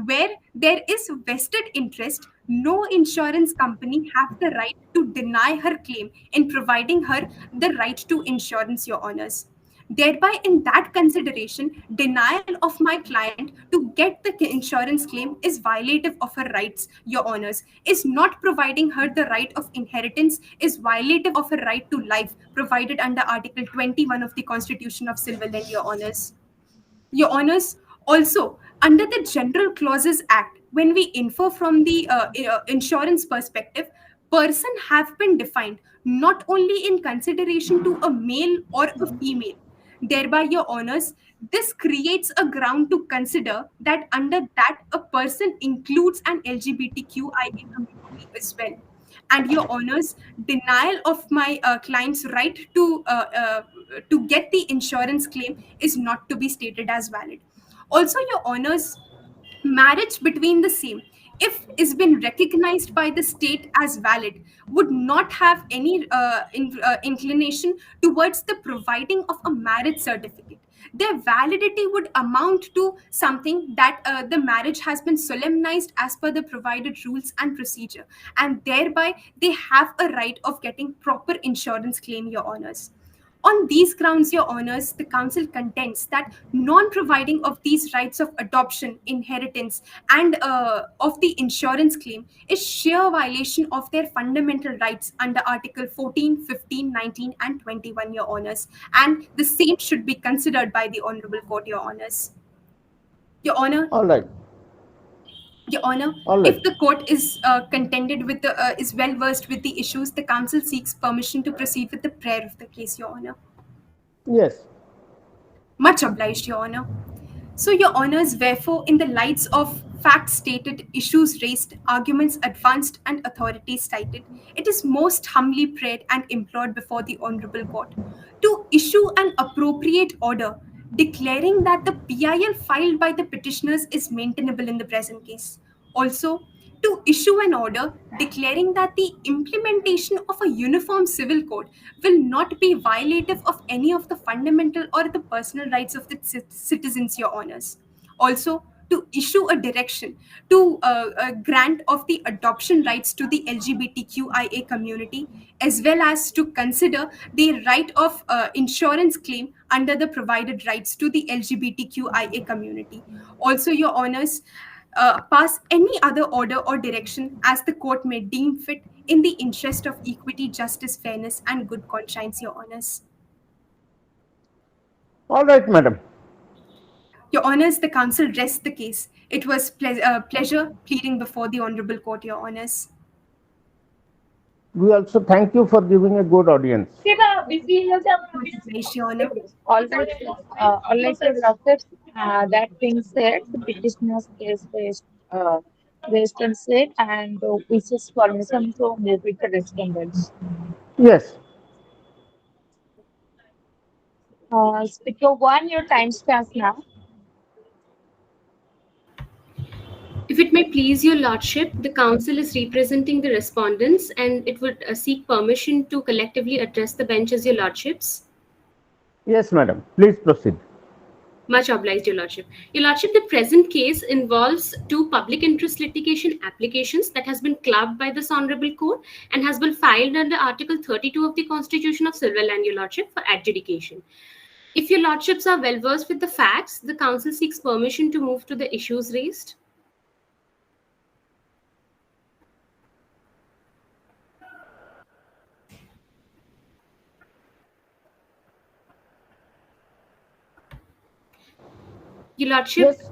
where there is vested interest, no insurance company have the right to deny her claim in providing her the right to insurance, Your Honors. Thereby, in that consideration, denial of my client to get the insurance claim is violative of her rights, Your Honors, is not providing her the right of inheritance, is violative of her right to life provided under Article 21 of the Constitution of Silverland, Your Honors. Your Honors, also, under the General Clauses Act, when we infer from the insurance perspective, person have been defined not only in consideration to a male or a female. Thereby, Your Honors, this creates a ground to consider that under that a person includes an LGBTQIA community as well. And Your Honors, denial of my client's right to get the insurance claim is not to be stated as valid. Also, Your Honors, marriage between the same if is been recognized by the state as valid, would not have any inclination towards the providing of a marriage certificate. Their validity would amount to something that the marriage has been solemnized as per the provided rules and procedure, and thereby they have a right of getting proper insurance claim, your honors. On these grounds, Your Honours, the Council contends that non providing of these rights of adoption, inheritance, and of the insurance claim is sheer violation of their fundamental rights under Article 14, 15, 19, and 21, Your Honours, and the same should be considered by the Honourable Court, Your Honours. Your Honour, All right. Your Honour, All if right. the court is contended with the is well versed with the issues, the council seeks permission to proceed with the prayer of the case, Your Honour. Yes. Much obliged, Your Honour. So, Your Honours, wherefore, in the lights of facts stated, issues raised, arguments advanced, and authorities cited, it is most humbly prayed and implored before the Honourable Court to issue an appropriate order declaring that the PIL filed by the petitioners is maintainable in the present case. Also, to issue an order declaring that the implementation of a uniform civil code will not be violative of any of the fundamental or the personal rights of the citizens, Your Honours. Also, to issue a direction to a grant of the adoption rights to the LGBTQIA community, as well as to consider the right of insurance claim under the provided rights to the LGBTQIA community. Also, Your Honours, pass any other order or direction as the court may deem fit in the interest of equity, justice, fairness, and good conscience, Your Honours. All right, madam. Your Honours, the council rests the case. It was pleasure pleading before the Honourable Court, Your Honours. We also thank you for giving a good audience. Much obliged, Your Honour. All right, Your Lordship. That being said, the petitioner's case raised and said, and wishes permission to move with the respondents. Yes. Speaker one, your time starts now. If it may please your lordship, the council is representing the respondents and it would seek permission to collectively address the bench as your lordships. Yes, madam. Please proceed. Much obliged, your lordship. Your lordship, the present case involves two public interest litigation applications that has been clubbed by this honorable court and has been filed under Article 32 of the Constitution of Silverland, your lordship, for adjudication. If your lordships are well versed with the facts, the council seeks permission to move to the issues raised. Your lordship, Yes.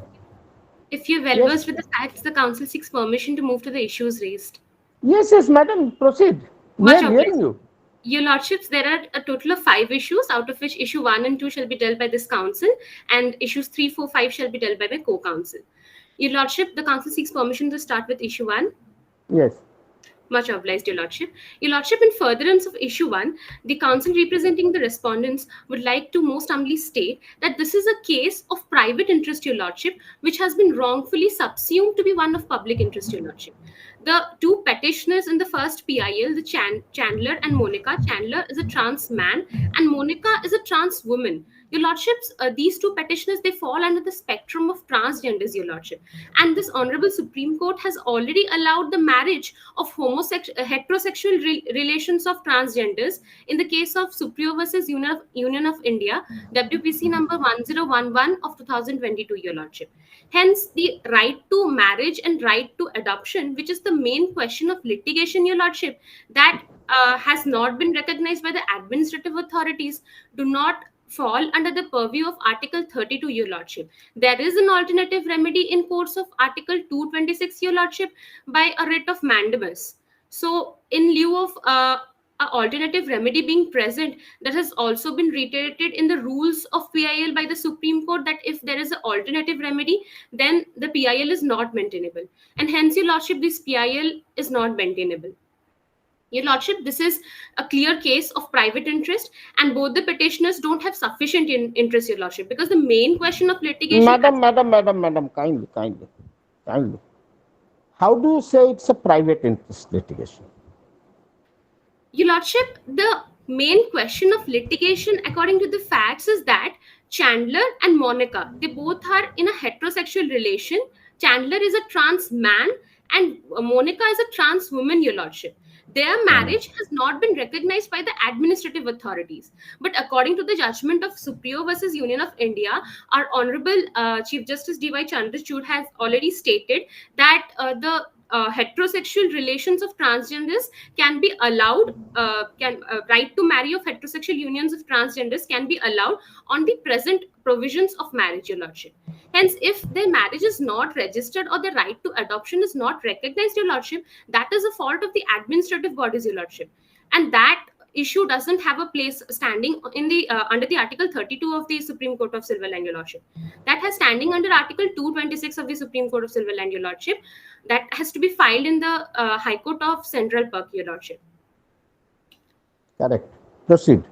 if you're well versed with the facts, the council seeks permission to move to the issues raised. Yes, yes, madam. Proceed. We Much are obliged. hearing you. Your lordships, there are a total of 5 issues, out of which issue 1 and 2 shall be dealt by this council, and issues 3, 4, 5 shall be dealt by my co-council. Your lordship, the council seeks permission to start with issue 1. Yes. Much obliged, your lordship. Your lordship, in furtherance of issue 1, the council representing the respondents would like to most humbly state that this is a case of private interest, your lordship, which has been wrongfully subsumed to be one of public interest, your lordship. The two petitioners in the first PIL, the Chandler and Monica. Chandler is a trans man and Monica is a trans woman. Your lordships, these two petitioners, they fall under the spectrum of transgenders, your lordship. And this honorable Supreme Court has already allowed the marriage of heterosexual relations of transgenders in the case of Supreme versus Union of India, WPC number 1011 of 2022, your lordship. Hence, the right to marriage and right to adoption, which is the main question of litigation, your lordship, that has not been recognized by the administrative authorities, do not fall under the purview of Article 32, your lordship. There is an alternative remedy in course of Article 226, your lordship, by a writ of mandamus. So, in lieu of an alternative remedy being present, that has also been reiterated in the rules of PIL by the Supreme Court that if there is an alternative remedy, then the PIL is not maintainable. And hence, your lordship, this PIL is not maintainable. Your lordship, this is a clear case of private interest and both the petitioners don't have sufficient interest, your lordship, because the main question of litigation... Madam, kindly. How do you say it's a private interest litigation? Your Lordship, the main question of litigation, according to the facts, is that Chandler and Monica, they both are in a heterosexual relation. Chandler is a trans man and Monica is a trans woman, Your Lordship. Their marriage has not been recognized by the administrative authorities. But according to the judgment of Supreo versus Union of India, our Honorable Chief Justice D.Y. Chandrachud has already stated that the heterosexual relations of transgenders can be allowed, can right to marry of heterosexual unions of transgenders can be allowed on the present provisions of marriage, Your Lordship. Hence, if their marriage is not registered or the right to adoption is not recognized, Your Lordship, that is a fault of the administrative bodies, Your Lordship. And that issue doesn't have a place standing in the under the Article 32 of the Supreme Court of Silver Line, Your Lordship. That has standing under Article 226 of the Supreme Court of Silver Line, Your Lordship. That has to be filed in the High Court of Central Perk, Your Lordship. Correct. Proceed.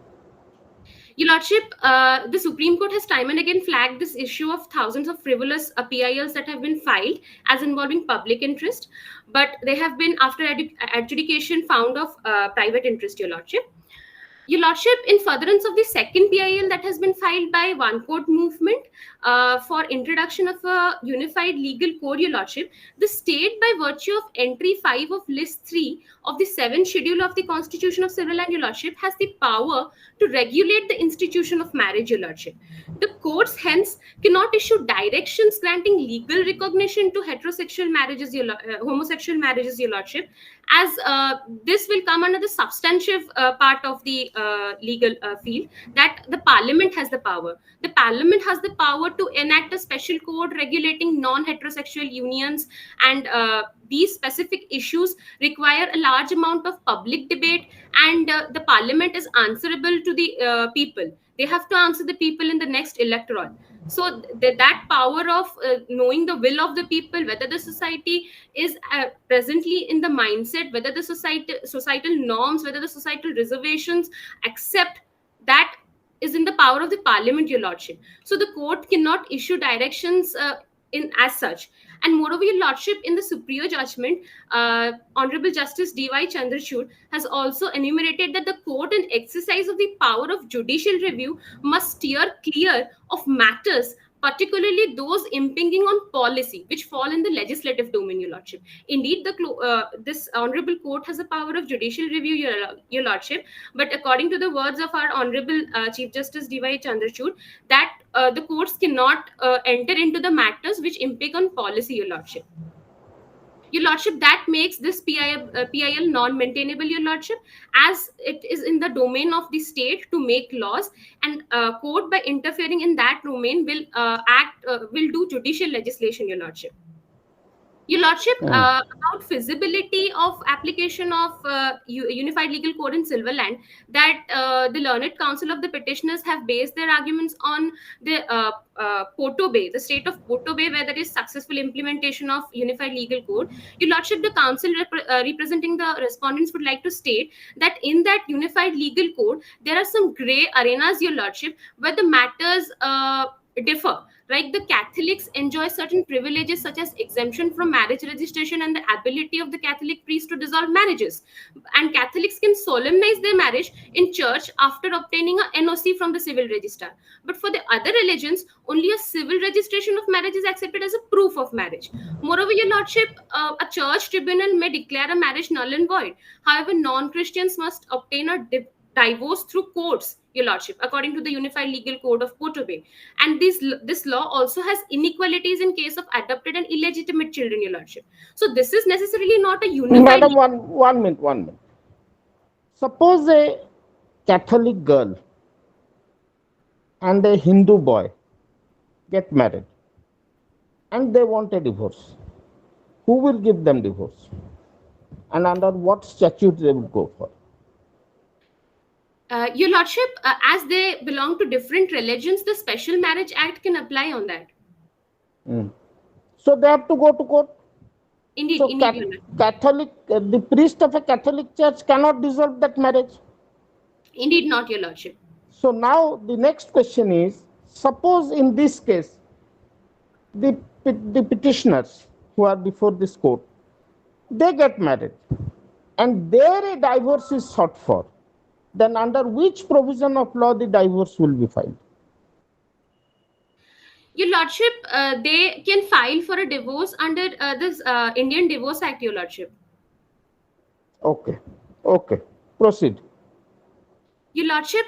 Your Lordship, the Supreme Court has time and again flagged this issue of thousands of frivolous PILs that have been filed as involving public interest, but they have been, after adjudication, found of private interest, Your Lordship. Your Lordship, in furtherance of the second PIL that has been filed by One Code Movement for introduction of a unified legal code, Your Lordship, the state, by virtue of entry 5 of list 3 of the 7th schedule of the Constitution of Civil Land, Your Lordship, has the power to regulate the institution of marriage, Your Lordship. The courts hence cannot issue directions granting legal recognition to heterosexual marriages, homosexual marriages, Your Lordship, as this will come under the substantive part of the legal field, that the Parliament has the power. The Parliament has the power to enact a special code regulating non-heterosexual unions, and these specific issues require a large amount of public debate, and the Parliament is answerable to the people. They have to answer the people in the next electoral. So that power of knowing the will of the people, whether the society is presently in the mindset, whether the societal norms, whether the societal reservations accept, that is in the power of the Parliament, Your Lordship. So the court cannot issue directions in as such. And moreover, Your Lordship, in the superior judgment, Honorable Justice D.Y. Chandrachud has also enumerated that the court, in exercise of the power of judicial review, must steer clear of matters, particularly those impinging on policy, which fall in the legislative domain, Your Lordship. Indeed, this Honorable Court has a power of judicial review, Your Lordship, but according to the words of our Honorable Chief Justice D.Y. Chandrachud, that the courts cannot enter into the matters which impinge on policy, Your Lordship. Your Lordship, that makes this PIL non-maintainable, Your Lordship, as it is in the domain of the state to make laws, and court, by interfering in that domain, will do judicial legislation, Your Lordship. Your Lordship, about feasibility of application of Unified Legal Code in Silverland, that the Learned Counsel of the petitioners have based their arguments on the Porto Bay, the state of Porto Bay, where there is successful implementation of Unified Legal Code. Your Lordship, the counsel representing the respondents would like to state that in that Unified Legal Code, there are some grey arenas, Your Lordship, where the matters differ. Right, the Catholics enjoy certain privileges such as exemption from marriage registration and the ability of the Catholic priest to dissolve marriages. And Catholics can solemnize their marriage in church after obtaining a NOC from the civil registrar. But for the other religions, only a civil registration of marriage is accepted as a proof of marriage. Moreover, Your Lordship, a church tribunal may declare a marriage null and void. However, non-Christians must obtain a divorce through courts, Your Lordship, according to the Unified Legal Code of Porto Bay. And this law also has inequalities in case of adopted and illegitimate children, Your Lordship. So this is necessarily not a unified... Madam, one minute. Suppose a Catholic girl and a Hindu boy get married and they want a divorce. Who will give them divorce? And under what statute they will go for? Your Lordship, as they belong to different religions, the Special Marriage Act can apply on that. So they have to go to court? Indeed, so indeed. The priest of a Catholic church cannot dissolve that marriage? Indeed not, Your Lordship. So now the next question is, suppose in this case, the petitioners who are before this court, they get married, and there a divorce is sought for, then under which provision of law the divorce will be filed? Your Lordship, they can file for a divorce under this Indian Divorce Act, Your Lordship. Okay, okay, proceed. Your Lordship,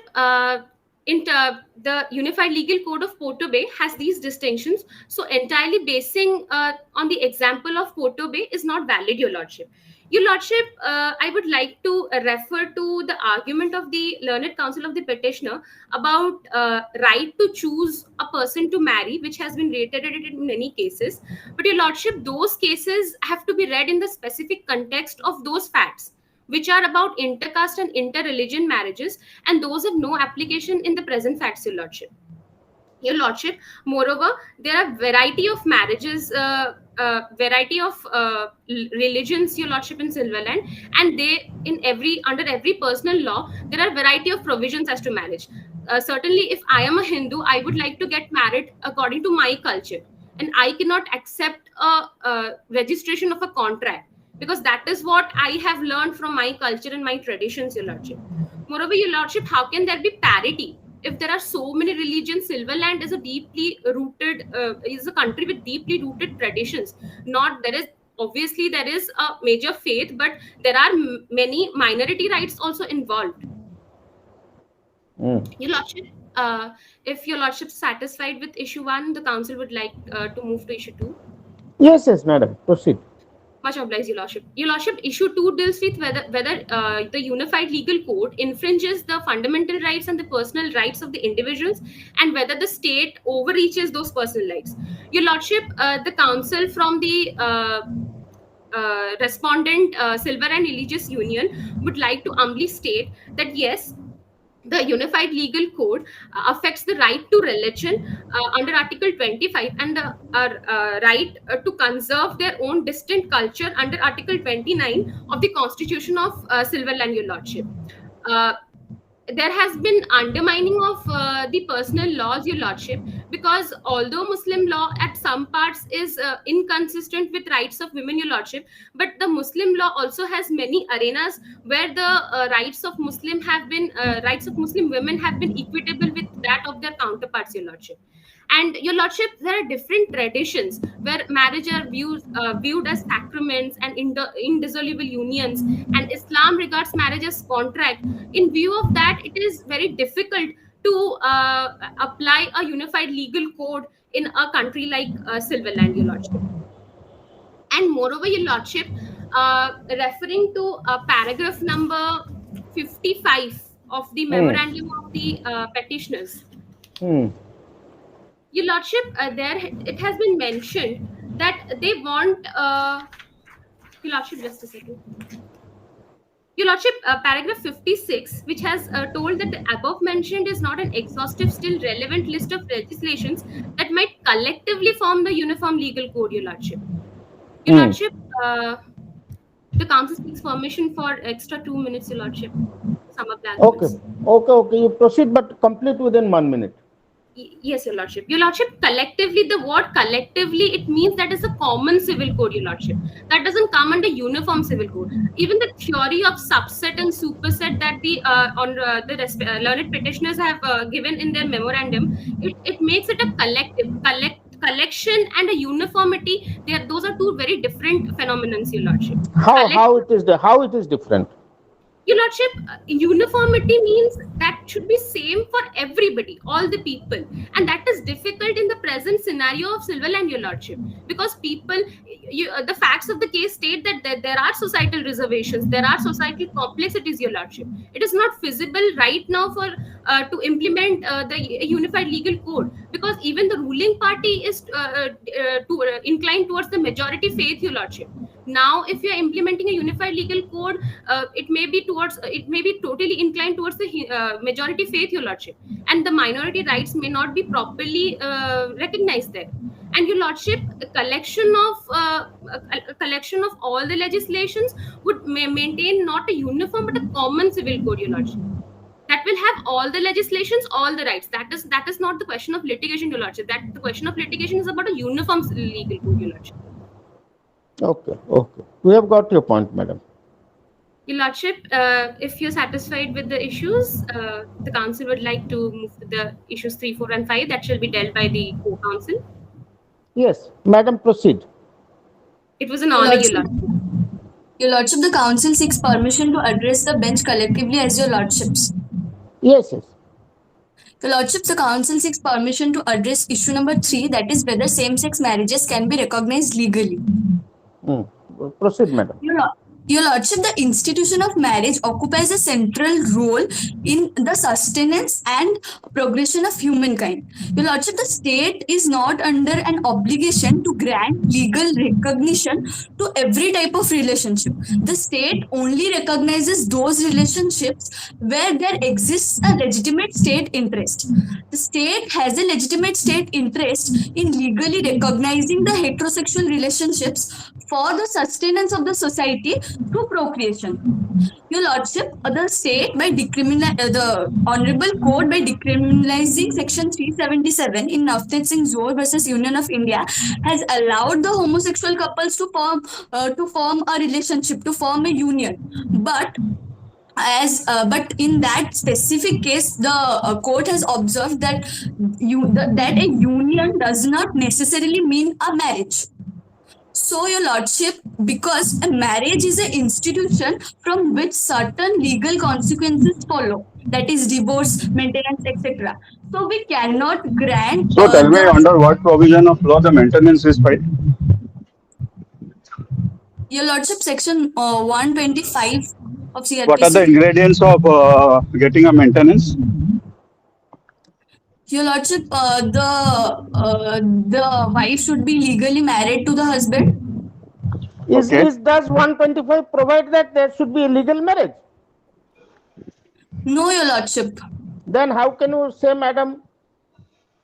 the Unified Legal Code of Porto Bay has these distinctions. So entirely basing on the example of Porto Bay is not valid, Your Lordship. Your Lordship, I would like to refer to the argument of the Learned Counsel of the petitioner about right to choose a person to marry, which has been reiterated in many cases. But Your Lordship, those cases have to be read in the specific context of those facts, which are about intercaste and interreligion marriages, and those have no application in the present facts, Your Lordship. Your Lordship, moreover, there are variety of marriages, variety of religions, Your Lordship, in Silverland, and they under every personal law there are variety of provisions as to marriage. Certainly, if I am a Hindu, I would like to get married according to my culture, and I cannot accept a registration of a contract, because that is what I have learned from my culture and my traditions, Your Lordship. Moreover, Your Lordship, how can there be parity if there are so many religions? Silverland is is a country with deeply rooted traditions. Obviously there is a major faith, but there are many minority rights also involved. Your Lordship, if Your Lordship is satisfied with issue 1, the council would like to move to issue 2. Yes, yes, madam, proceed. Much obliged, Your Lordship. Your Lordship, issue 2 deals with whether the Unified Legal Code infringes the fundamental rights and the personal rights of the individuals, and whether the state overreaches those personal rights. Your Lordship, the counsel from the respondent Silver and Religious Union would like to humbly state that yes, the Unified Legal Code affects the right to religion under Article 25, and the right to conserve their own distinct culture under Article 29 of the Constitution of Silverland, Your Lordship. There has been undermining of the personal laws, Your Lordship, because although Muslim law at some parts is inconsistent with rights of women, Your Lordship, but the Muslim law also has many arenas where the rights of Muslim women have been equitable with that of their counterparts, Your Lordship. And Your Lordship, there are different traditions where marriage are viewed as sacraments and indissoluble unions, and Islam regards marriage as contract. In view of that, it is very difficult to apply a unified legal code in a country like Silverland, Your Lordship. And moreover, Your Lordship, referring to paragraph number 55 of the memorandum of the petitioners, Your Lordship, there it has been mentioned that they want. Your Lordship, just a second. Your Lordship, paragraph 56, which has told that the above mentioned is not an exhaustive, still relevant list of legislations that might collectively form the uniform legal code, Your Lordship. Your Lordship, the council seeks permission for extra 2 minutes, Your Lordship. Sum up the arguments. Okay, you proceed, but complete within 1 minute. Yes, Your Lordship. Your Lordship, collectively, the word collectively, it means that is a common civil code, Your Lordship. That doesn't come under uniform civil code. Even the theory of subset and superset that the learned petitioners have given in their memorandum, it makes it a collection and a uniformity. Those are two very different phenomena, Your Lordship. How it is different? Your Lordship, uniformity means that should be same for everybody, all the people, and that is difficult in the present scenario of Silverland, Your Lordship, because people, the facts of the case state that there are societal reservations, there are societal complexities, Your Lordship. It is not feasible right now for to implement the unified legal code, because even the ruling party is inclined towards the majority faith, Your Lordship. Now, if you are implementing a unified legal code, it may be totally inclined towards the majority faith, Your Lordship, and the minority rights may not be properly recognized there. And Your Lordship, a collection of all the legislations would maintain not a uniform but a common civil code, Your Lordship, that will have all the legislations, all the rights. That is not the question of litigation, Your Lordship. That the question of litigation is about a uniform legal code, Your Lordship. Okay, okay. We have got your point, madam. Your Lordship, if you're satisfied with the issues, the Council would like to move to the issues 3, 4, and 5 that shall be dealt by the Co-Council. Yes, madam, proceed. It was an Your honor, Your Lordship, Lordship. Your Lordship, the Council seeks permission to address the bench collectively as Your Lordships. Yes, yes. Your Lordship, the Council seeks permission to address issue number 3, that is whether same-sex marriages can be recognized legally. Mm. Proceed, madam. Your Lordship, the institution of marriage occupies a central role in the sustenance and progression of humankind. Your Lordship, the state is not under an obligation to grant legal recognition to every type of relationship. The state only recognizes those relationships where there exists a legitimate state interest. The state has a legitimate state interest in legally recognizing the heterosexual relationships for the sustenance of the society through procreation. Your Lordship, the state by the Honorable Court by decriminalizing Section 377 in Navteet Singh Zohar versus Union of India has allowed the homosexual couples to form a relationship, to form a union. But in that specific case, the court has observed that that a union does not necessarily mean a marriage. So, Your Lordship, because a marriage is an institution from which certain legal consequences follow, that is divorce, maintenance, etc. So, we cannot grant So tell me, under what provision of law the maintenance is paid? Your Lordship, Section 125 of What are the CRPC. ingredients of getting a maintenance? Your Lordship, the wife should be legally married to the husband. Okay. Does 125 provide that there should be a legal marriage? No, Your Lordship. Then how can you say, madam?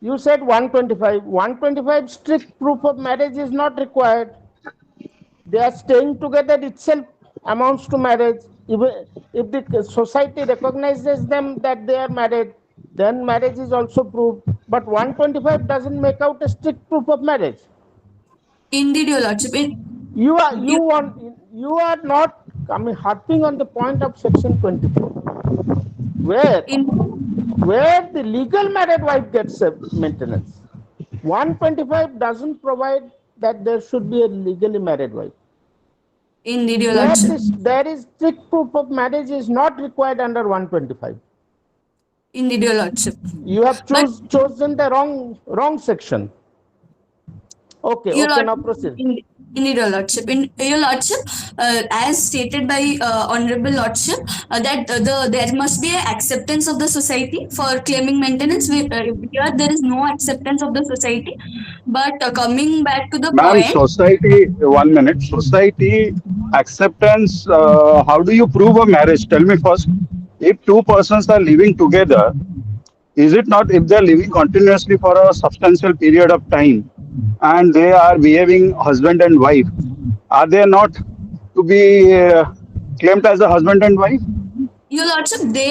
You said 125. 125 strict proof of marriage is not required. They are staying together itself amounts to marriage. If the society recognizes them that they are married, then marriage is also proved. But 125 doesn't make out a strict proof of marriage. Indeed, Your Lordship. You are not harping on the point of section 24, where the legal married wife gets a maintenance. 125 doesn't provide that there should be a legally married wife. Indeed, Your Lordship. There is strict proof of marriage is not required under 125. Indeed, Your Lordship. You have chosen the wrong section. Okay, now proceed. Indeed, Your Lordship. Your Lordship, as stated by Honorable Lordship, that there must be an acceptance of the society for claiming maintenance. Here, there is no acceptance of the society. But coming back to the Ma'am, point, society, 1 minute. Society acceptance, how do you prove a marriage? Tell me first. If two persons are living together, is it not, if they're living continuously for a substantial period of time and they are behaving husband and wife, are they not to be claimed as a husband and wife? Your Lordship, they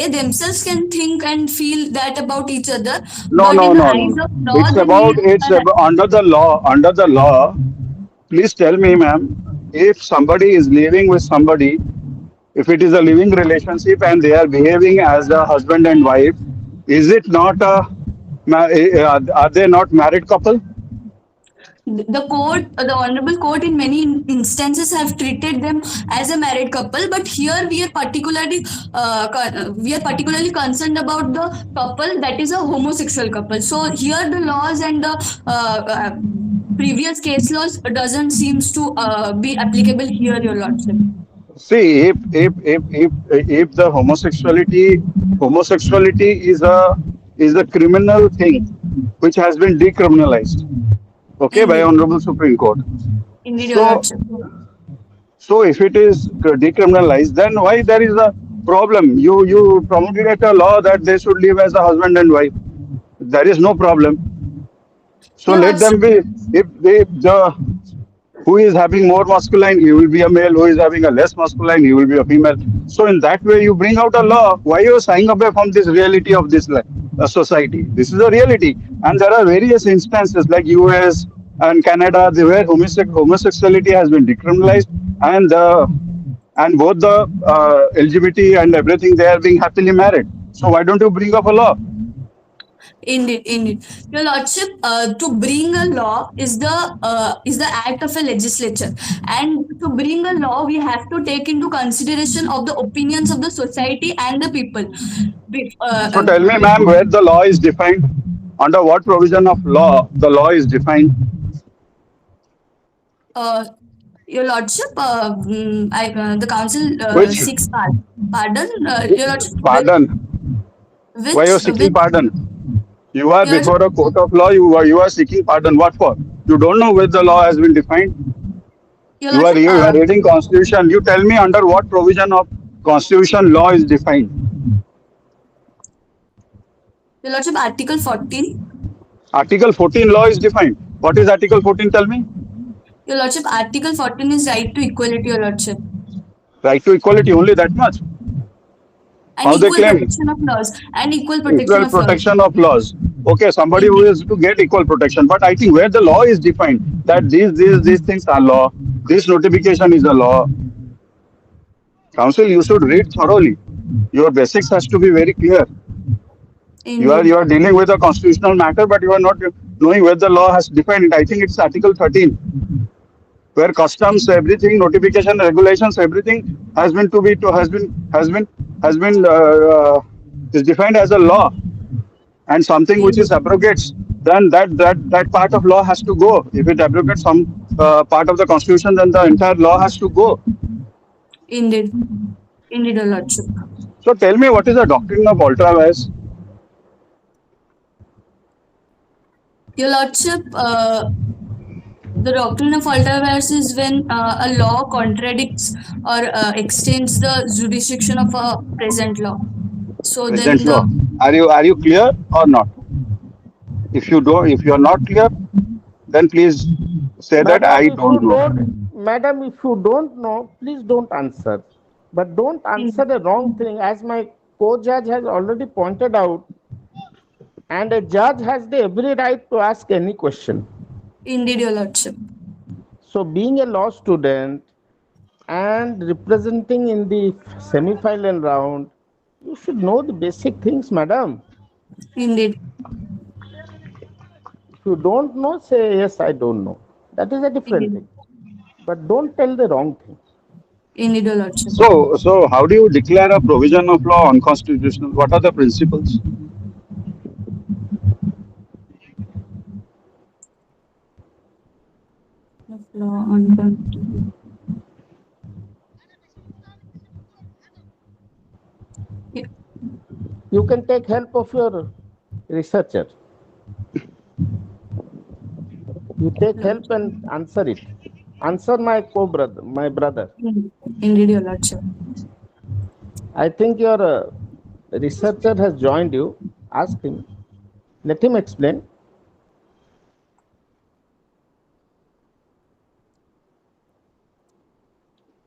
themselves can think and feel that about each other. No, but no, in the no, eyes no. of law, It's about under the law. Under the law, please tell me, ma'am, if somebody is living with somebody, if it is a living relationship and they are behaving as a husband and wife, is it not are they not married couple? the Honorable Court in many instances have treated them as a married couple, but here we are particularly concerned about the couple that is a homosexual couple. So here the laws and the previous case laws doesn't seems to be applicable here, Your Lordship. See, if the homosexuality is a criminal thing which has been decriminalized, okay, by Honorable Supreme Court. Indeed, Your Lordship. So if it is decriminalized, then why there is a problem? You promulgate a law that they should live as a husband and wife. There is no problem. So No, let them be. If the who is having more masculine, he will be a male. Who is having a less masculine, he will be a female. So in that way, you bring out a law. Why you are shying away from this reality of this society? This is a reality, and there are various instances like US, and Canada, where homosexuality has been decriminalized, and both the LGBT and everything, they are being happily married. So why don't you bring up a law? Indeed, indeed. Your Lordship, to bring a law is the act of a legislature, and to bring a law, we have to take into consideration of the opinions of the society and the people. So tell me, ma'am, Before, where the law is defined, under what provision of law the law is defined. uh, Your Lordship, the council Which seeks pardon. Your Lordship, pardon? Why you are seeking which pardon? You are Your Lordship, before a court of law. You are seeking pardon. What for? You don't know where the law has been defined. Your You are Lordship, you are reading constitution. You tell me under what provision of constitution law is defined. Your Lordship, Article 14. Article 14 law is defined. What is Article 14? Tell me. Your Lordship, Article 14 is right to equality, Your Lordship, Right to equality, only that much. and How they equal claim protection of laws, and equal protection equal of laws. protection of laws. Okay, somebody who Indeed, is to get equal protection, but I think where the law is defined that these things are law, this notification is a law. Council, you should read thoroughly. Your basics has to be very clear. You indeed, are dealing with a constitutional matter, but you are not knowing where the law has defined it. I think it's Article 13, where customs, everything, notification, regulations, everything has been to be to has been is defined as a law, and something which is indeed, abrogates, then that part of law has to go. If it abrogates some part of the constitution, then the entire law has to go. indeed, indeed, Your Lordship. So tell me, what is the doctrine of ultra vires? Your Lordship, the doctrine of ultravirus is when a law contradicts or extends the jurisdiction of a present law. So Present then law. Are you clear or not? If you are not clear, then please say that Madam, I if you don't know. don't, madam, if you don't know, please don't answer. But don't answer the wrong thing, as my co-judge has already pointed out, and a judge has the every right to ask any question. indeed, Your Lordship. So, being a law student and representing in the semi-final round, you should know the basic things, madam. Indeed, If you don't know, say yes, I don't know. That is a different indeed, thing. But don't tell the wrong thing. indeed, Your Lordship. So how do you declare a provision of law unconstitutional? What are the principles? Of law unconstitutional. Yeah, You can take help of your researcher. You take help and answer it. Answer my co-brother, my brother. indeed, Your Lordship. I think your researcher has joined you. Ask him. Let him explain.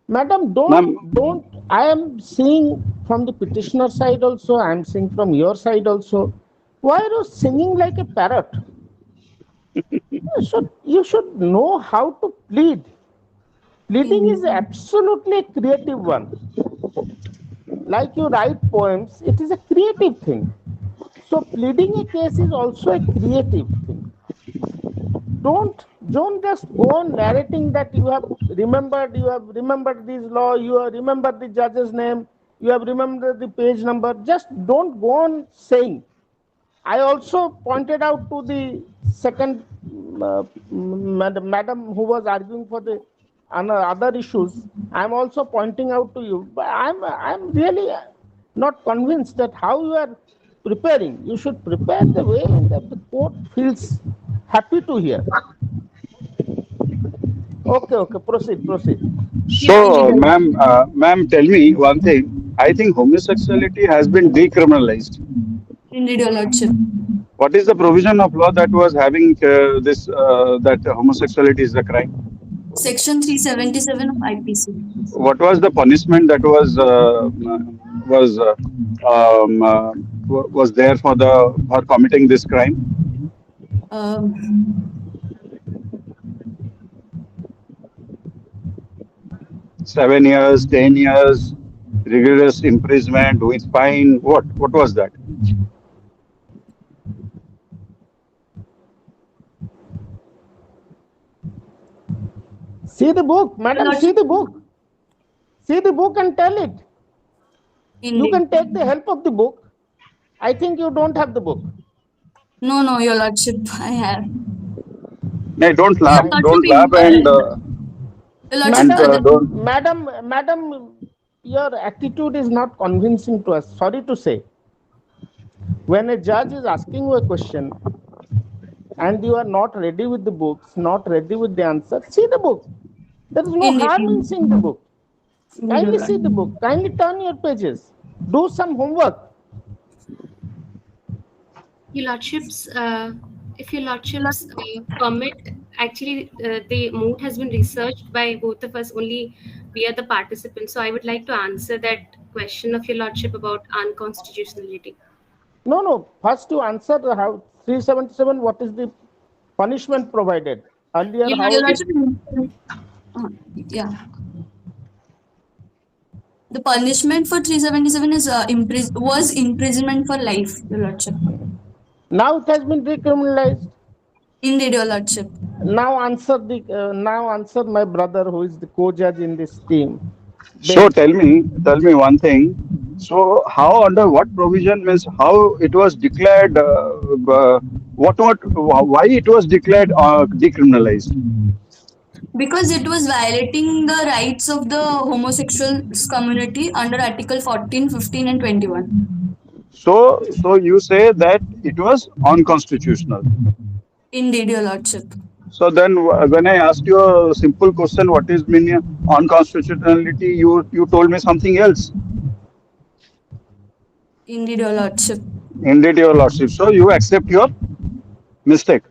Madam, Ma'am, don't. I am seeing from the petitioner side also. I am seeing from your side also. Why are you singing like a parrot? You should know how to plead. Pleading is Indeed, absolutely a creative one. Like you write poems, it is a creative thing. So pleading a case is also a creative thing. Don't just go on narrating that you have remembered this law, you have remembered the judge's name, you have remembered the page number. Just don't go on saying. I also pointed out to the second madam who was arguing for the other issues. I'm also pointing out to you, but I'm really not convinced that how you are preparing. You should prepare the way that the court feels happy to hear. Okay, proceed. yeah, indeed, so Your Lordship. ma'am, tell me one thing. I think homosexuality has been decriminalized. Indeed, Your Lordship. What is the provision of law that was having this that homosexuality is a crime? Section 377 of IPC. What was the punishment that was um, uh, was there for committing this crime? Um, 7 years, 10 years, rigorous imprisonment with fine. What was that? See the book, madam. Your See Lordship, the book. See the book and tell it. You indeed. can take the help of the book. I think you don't have the book. No, Your Lordship, I have. No, don't Your laugh. Lordship, Don't laugh Your Lordship, and Madam, don't. madam, your attitude is not convincing to us. Sorry to say. When a judge is asking you a question and you are not ready with the books, not ready with the answer, see the book. There is no indeed, harm in seeing the book. indeed, Your Kindly see the Lordship. book. Kindly turn your pages. Do some homework. Your Lordships, if Your Lordships permit, actually, the moot has been researched by both of us only via the participants. So I would like to answer that question of Your Lordship about unconstitutionality. No. First to answer how 377, what is the punishment provided? Earlier, Your how Your it, Lordship, Lordship, yeah. The punishment for 377 is was imprisonment for life, Your Lordship. now it has been decriminalized. Indeed, Your Lordship. Now answer my brother who is the co-judge in this team. So Bench. tell me one thing. So how under what provision means how it was declared? Why it was declared decriminalized? Because it was violating the rights of the homosexual community under Article 14, 15, and 21. So you say that it was unconstitutional. Indeed, Your Lordship. So then, when I asked you a simple question, what is mean unconstitutionality? You told me something else. Indeed, Your Lordship. Indeed, your lordship. So you accept your mistake.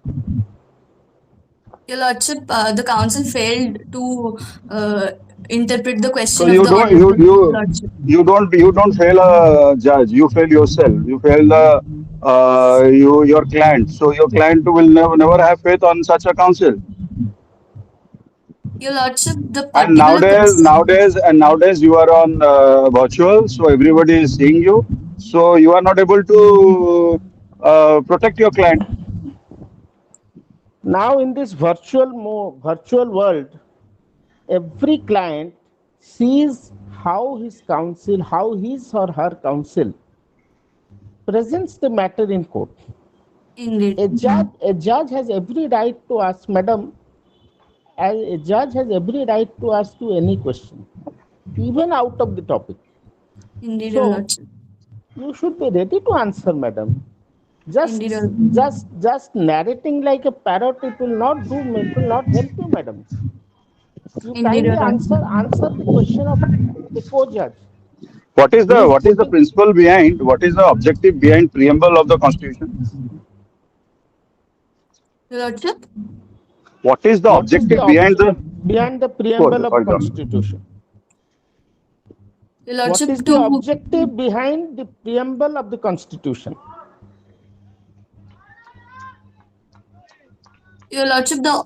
Your Lordship, the council failed to interpret the So question of you the don't you Honorable you Lordship. you don't fail a judge. You fail yourself. You fail the your client. So your client will never have faith on such a council. Your Lordship, the And particular question. nowadays you are on virtual, so everybody is seeing you. So you are not able to protect your client. Now in this virtual world, every client sees how his counsel, how his or her counsel presents the matter in court. Indeed. A judge has every right to ask, madam, a judge has every right to ask you any question, even out of the topic. Indeed, Your So Lordship. you should be ready to answer, madam. Just Indeed, Your Lordship. just narrating like a parrot, it will not do, it will not help you, madam. You Indeed, kindly Your Lordship. answer the question of the co-judge. He is What is the putting principle behind? What is the objective behind preamble of the constitution? Your Lordship. What is the what is the objective behind the? behind the Hold preamble of hold on. constitution? Your What Lordship, is the to objective behind the preamble of the constitution? Your Lordship, the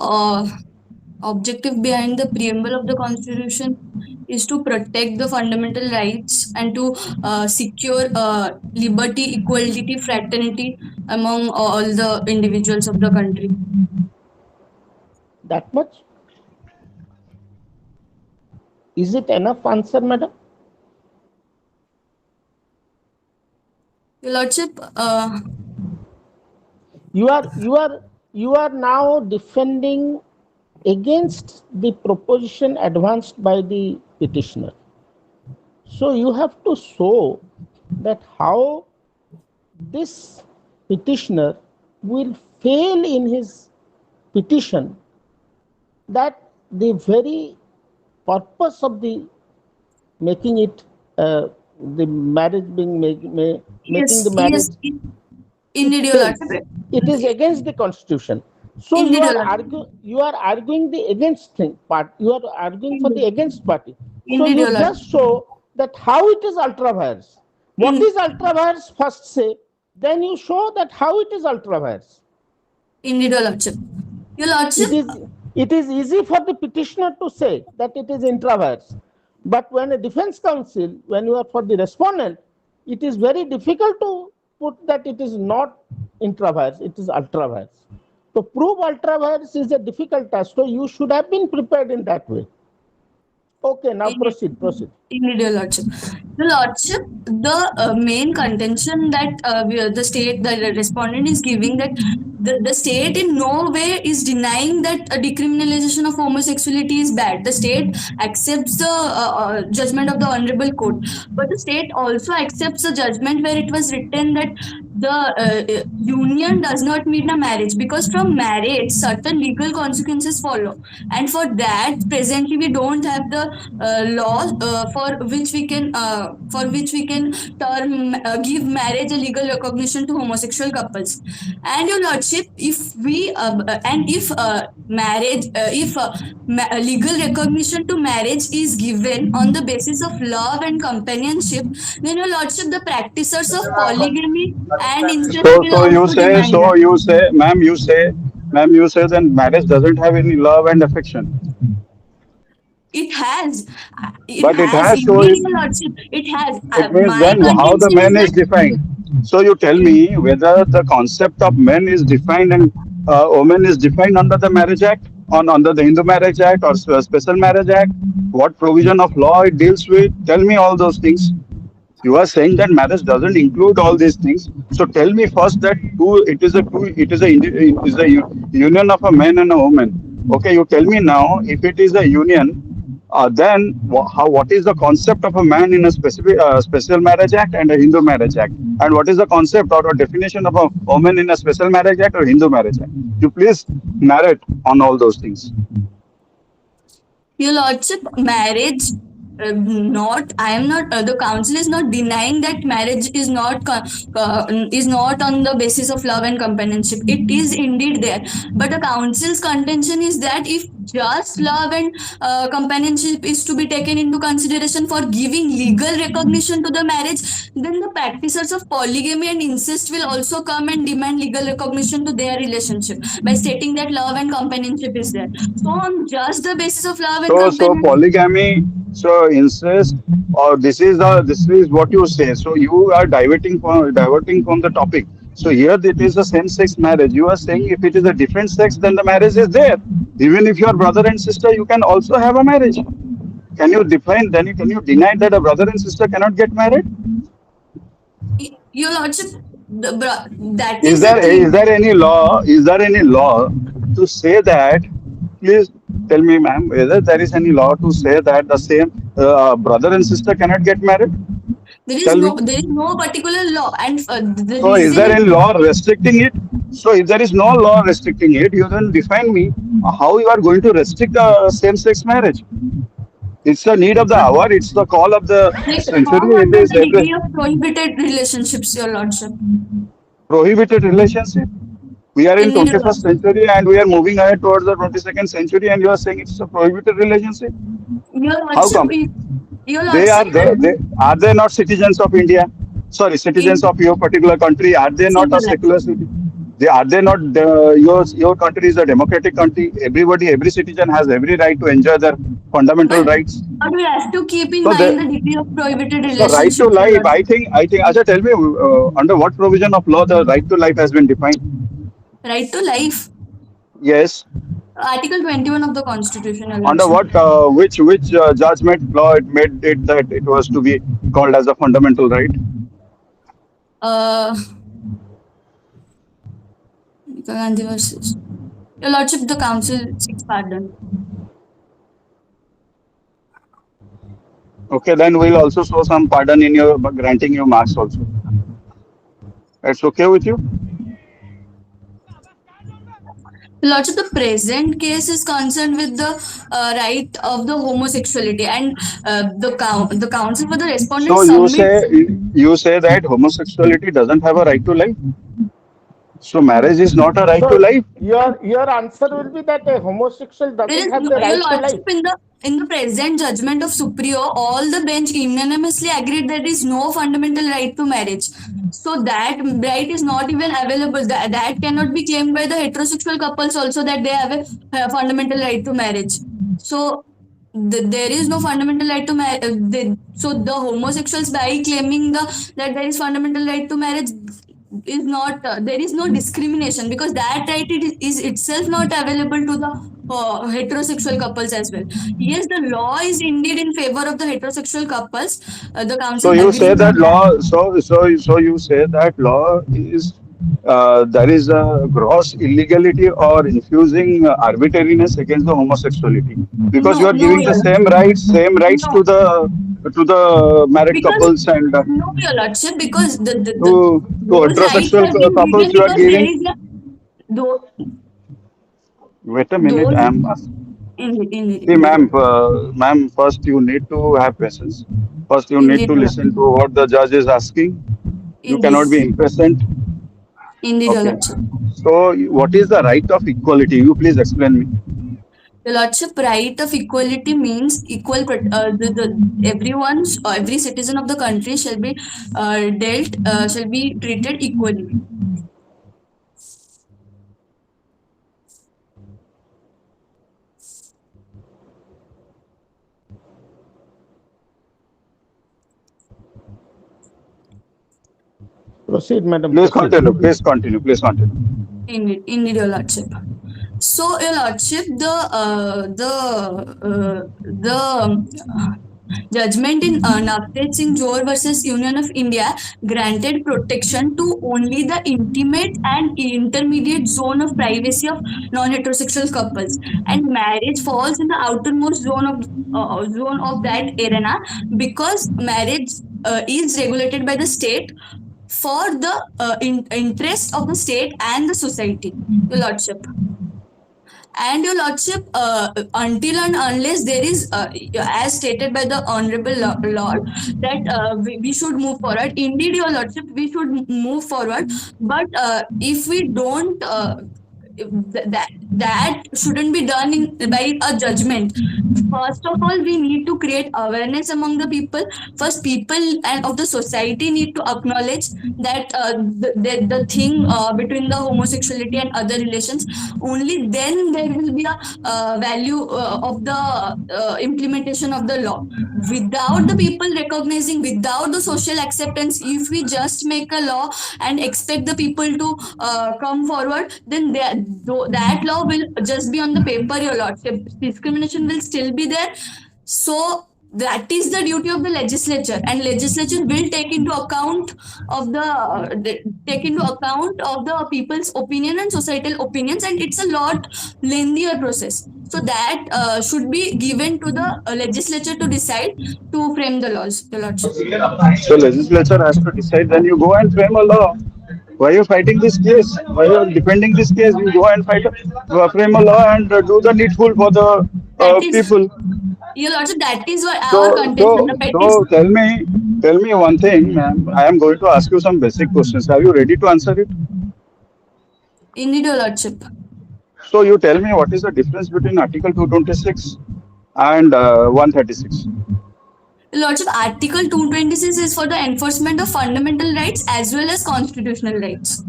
objective behind the preamble of the Constitution is to protect the fundamental rights and to secure liberty, equality, fraternity among all the individuals of the country. That much? Is it enough answer, madam? Your Lordship, You are now defending against the proposition advanced by the petitioner. So you have to show that how this petitioner will fail in his petition, that the very purpose of the making it the marriage being making the marriage, it indeed, Your fails. Lordship. It is against the constitution. So Indeed, Your Lordship. you are arguing the against thing part. You are arguing for the against party. So Indeed, Your you Lordship. just show that how it is ultra vires. What In, is ultra vires? First say. Then you show that how it is ultra vires. indeed, Your Lordship. Your Lordship, It is easy for the petitioner to say that it is intra vires. But when a defense counsel, when you are for the respondent, it is very difficult to put that it is not intravirus, it is ultravirus. To prove ultravirus is a difficult task, so you should have been prepared in that way. Okay, now proceed. Indeed, Your Lordship. Your Lordship, the main contention that the respondent is giving, that the state in no way is denying that a decriminalization of homosexuality is bad. The state accepts the judgment of the Honorable Court, but the state also accepts the judgment where it was written that the union does not mean a marriage, because from marriage certain legal consequences follow, and for that presently we don't have the law for which we can give marriage a legal recognition to homosexual couples. And Your Lordship, if we and if marriage if legal recognition to marriage is given on the basis of love and companionship, then Your Lordship, the practitioners of polygamy and incest So, will also demand that. ma'am, you say then marriage doesn't have any love and affection. It has. But it has, so Indeed, Your Lordship, it has. it means My then how the contention is man is that defined. So you tell me whether the concept of men is defined and woman is defined under the Marriage Act, on under the Hindu Marriage Act or Special Marriage Act. What provision of law it deals with? Tell me all those things. You are saying that marriage doesn't include all these things. So tell me first that it is a union of a man and a woman. Okay, you tell me now if it is a union, then what is the concept of a man in a specific special marriage act and a Hindu marriage act, and what is the concept or a definition of a woman in a special marriage act or Hindu marriage act? You please narrate on all those things. Your Lordship, marriage. Not, I am not. The council is not denying that marriage is not on the basis of love and companionship. It is indeed there, but the council's contention is that if just love and companionship is to be taken into consideration for giving legal recognition to the marriage, then the practitioners of polygamy and incest will also come and demand legal recognition to their relationship by stating that love and companionship is there. So on just the basis of love and So companionship. polygamy, so incest, or this is what you say. So you are diverting from the topic. So here it is a same-sex marriage. You are saying if it is a different sex, then the marriage is there. Even if you are brother and sister, you can also have a marriage. Can you define? Then can you deny that a brother and sister cannot get married? Your Lordship, that Is is the there thing. is there any law? Is there any law to say that? Please tell me, ma'am, whether there is any law to say that the same brother and sister cannot get married? Tell me. There is no particular law, and the So is reason there is any law restricting it? So if there is no law restricting it, you then define me how you are going to restrict the same-sex marriage. It's the need of the hour. It's the call of the they century. come It under is the degree of prohibited relationships, Your Lordship. prohibited relationship. We are in Indeed, Your 21st Lordship. century and we are moving ahead towards the 22nd century, and you are saying it's a prohibited relationship. Your How Lordship, come? Your They are Lordship, they are they not citizens of India? Sorry, citizens in of your particular country. Are they not a singular. secular city? They are they not your country is a democratic country. Every citizen has every right to enjoy their fundamental But rights. we have to keep in So mind the the degree of prohibited so right to relationships, Your life. Lordship. I think. Acha, tell me under what provision of law the right to life has been defined? Right to life. Yes. Article 21 of the Constitution, Your Under Lordship. what which judgment law it made it that it was to be called as a fundamental right? Uh, Gandhi versus. Your Lordship, the council seeks pardon. Okay, then we'll also show some pardon in your granting you marks also. That's okay with you? Lordship, the present case is concerned with the right of the homosexuality, and the counsel for the respondent So submits. you say that homosexuality doesn't have a right to life. So marriage is not a right to So life. your answer will be that a homosexual There doesn't is have no, the Your right to life. Lordship, in the present judgment of Superior, all the bench unanimously agreed there is no fundamental right to marriage. So that right is not even available. That cannot be claimed by the heterosexual couples also, that they have a fundamental right to marriage. So there is no fundamental right to marriage. So the homosexuals, by claiming that there is fundamental right to marriage, is not there is no discrimination, because that right is itself not available to the heterosexual couples as well. Yes, the law is indeed in favor of the heterosexual couples. The So council you say agrees that on that. law. So you say that law is there is a gross illegality or infusing arbitrariness against the homosexuality, because you No, are no, giving the your lordship. same rights No, to the married because couples and no, your lordship, because to those rights heterosexual have been couples given you are because there giving. is a those Wait a minute, those I am asking. See, in ma'am, first you need to have patience. First, you need indeed, to listen to what the judge is asking. You indeed, cannot be impatient. indeed, your Okay. lordship. So, what is the right of equality? You please explain me. The lordship, right of equality means everyone's every citizen of the country shall be shall be treated equally. Proceed, madam, Please proceed. continue. Please continue. Please continue. Indeed, your lordship. So, your lordship, the judgment in Navtej Singh Johar versus Union of India granted protection to only the intimate and intermediate zone of privacy of non-heterosexual couples, and marriage falls in the outermost zone of that arena, because marriage is regulated by the state for the interest of the state and the society, your lordship. And your lordship, until and unless there is, as stated by the honorable lord, that we should move forward. Indeed, your lordship, we should move forward. But if we don't, that shouldn't be done by a judgment. First of all, we need to create awareness among the people. First, people and of the society need to acknowledge that the thing between the homosexuality and other relations. Only then there will be a value of the implementation of the law. Without the people recognizing, without the social acceptance, if we just make a law and expect the people to come forward, then that law will just be on the paper, your lordship. Discrimination will still be there. So that is the duty of the legislature, and legislature will take into account of the people's opinion and societal opinions, and it's a lot lengthier process. So that should be given to the legislature to decide, to frame the laws, the lordship. So, legislature has to decide. Then you go and frame a law. Why are you fighting this case? Why are you defending this case? You go and frame a law and do the needful for the That is, people. your lordship, that is what our So, contention. so, The petition. so tell me one thing, ma'am. I am going to ask you some basic questions. Are you ready to answer it? Indeed, your lordship. So, you tell me what is the difference between Article 226 and 136 Lordship, Article 226 is for the enforcement of fundamental rights as well as constitutional rights.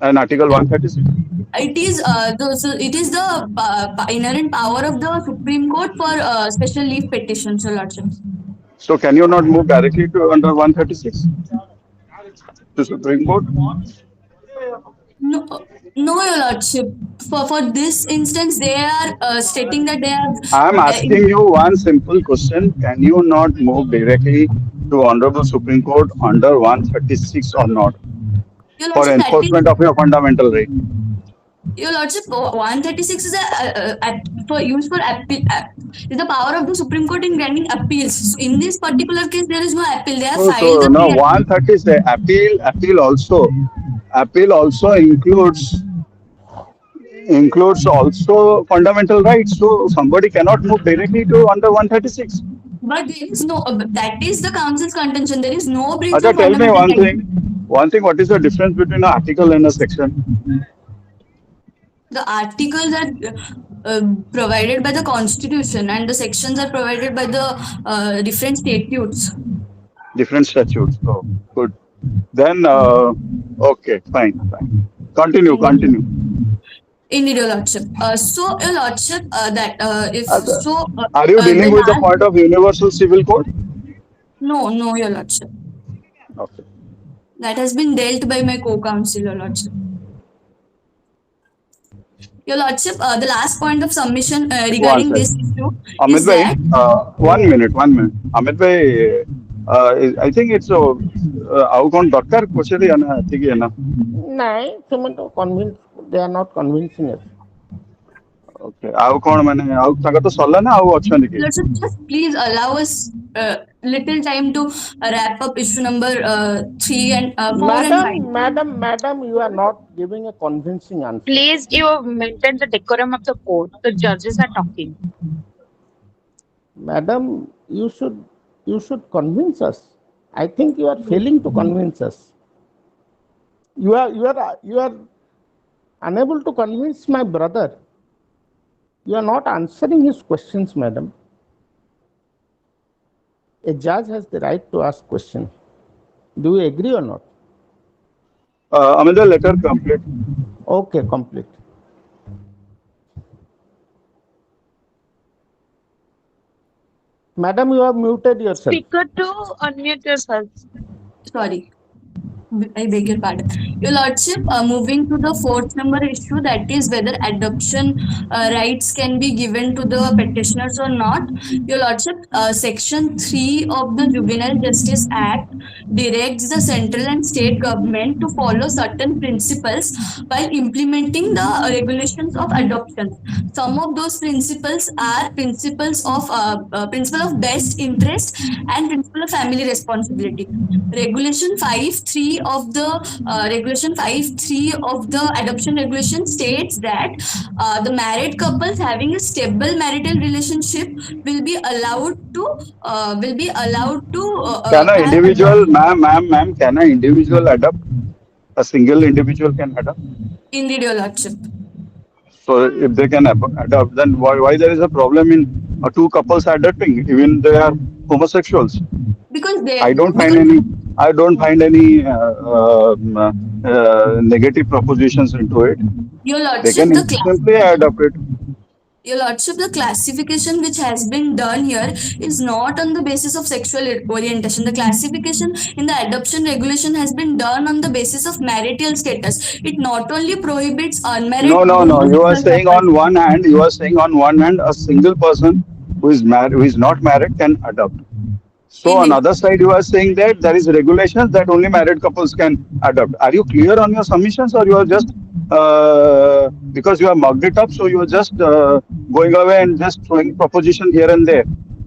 and Article 136? It is the inherent power of the Supreme Court for special leave petitions, Your Lordship. So, can you not move directly to under 136 to Supreme Court? No, no, Your Lordship. For this instance, they are stating that they have. I am asking you one simple question. Can you not move directly to Honorable Supreme Court under 136 or not Your for Lordship, that is. enforcement of your fundamental right? Your Lordship, 136 is for use for appeal. Is the power of the Supreme Court in granting appeals. So in this particular case, there is no appeal. They have filed So the now pre-appeal. 130 appeal also includes also fundamental rights. So somebody cannot move directly to under 136. But there is no. That is the council's contention. There is no breach Acha, of tell me fundamental one rights. thing. One thing. What is the difference between an article and a section? The articles are provided by the constitution, and the sections are provided by the different statutes. Different statutes. Oh, good. Then okay, fine. Continue. Indeed, Your Lordship. Your Lordship, that if so, Are you the dealing with the last point of universal civil code? no, Your Lordship. Okay. That has been dealt by my co-counsel, Your Lordship. Your Lordship, the last point of submission One regarding sec. this issue Amit is bhai, that 1 minute. Amit bhai, I think it's ଆଉ କଣ ଦରକାର ପଚାରି ନା ଏତିକି ନା ନାଇଁ ସେମାନେ ତ convince, they are not convincing us. Okay ଆଉ କଣ ମାନେ ଆଉ ତାଙ୍କର ତ ସରିଲା ନା ଆଉ ଅଛନ୍ତି କି? Lordship, just please allow us little time to wrap up issue number 3 and 4 and 5. Madam, you are not giving a convincing answer. Please, you maintain the decorum of the court. The judges are talking. Madam, you should convince us. I think you are failing to convince us. You are unable to convince my brother. You are not answering his questions, madam. A judge has the right to ask questions. Do you agree or not? Amit bhai, let her complete. Okay, complete. Madam, you have muted yourself. Speaker to unmute yourself. Sorry. I beg your pardon. Your Lordship, moving to the fourth number issue, that is whether adoption rights can be given to the petitioners or not. Your Lordship, Section 3 of the Juvenile Justice Act directs the central and state government to follow certain principles while implementing the regulations of adoption. Some of those principles are principles of principle of best interest and principle of family responsibility. Regulation 5.3 of the adoption regulation states that the married couples having a stable marital relationship will be allowed to Can an have individual, ma'am, can an individual adopt? A single individual can adopt. Indeed, Your Lordship. So if they can adopt, then why there is a problem in two couples adopting, even they are homosexuals? Because they I don't find any negative propositions into it. Your They Lordship, can the simply adopt it. Your Lordship, the classification which has been done here is not on the basis of sexual orientation. The classification in the adoption regulation has been done on the basis of marital status. It not only prohibits unmarried No. You are homosexual saying couples. on one hand, a single person who is married, who is not married, can adopt. So on Indeed. other side, you are saying that there is regulations that only married couples can adopt. Are you clear on your submissions, or you are just because you have mugged it up, so you are just going away and just throwing proposition here and there?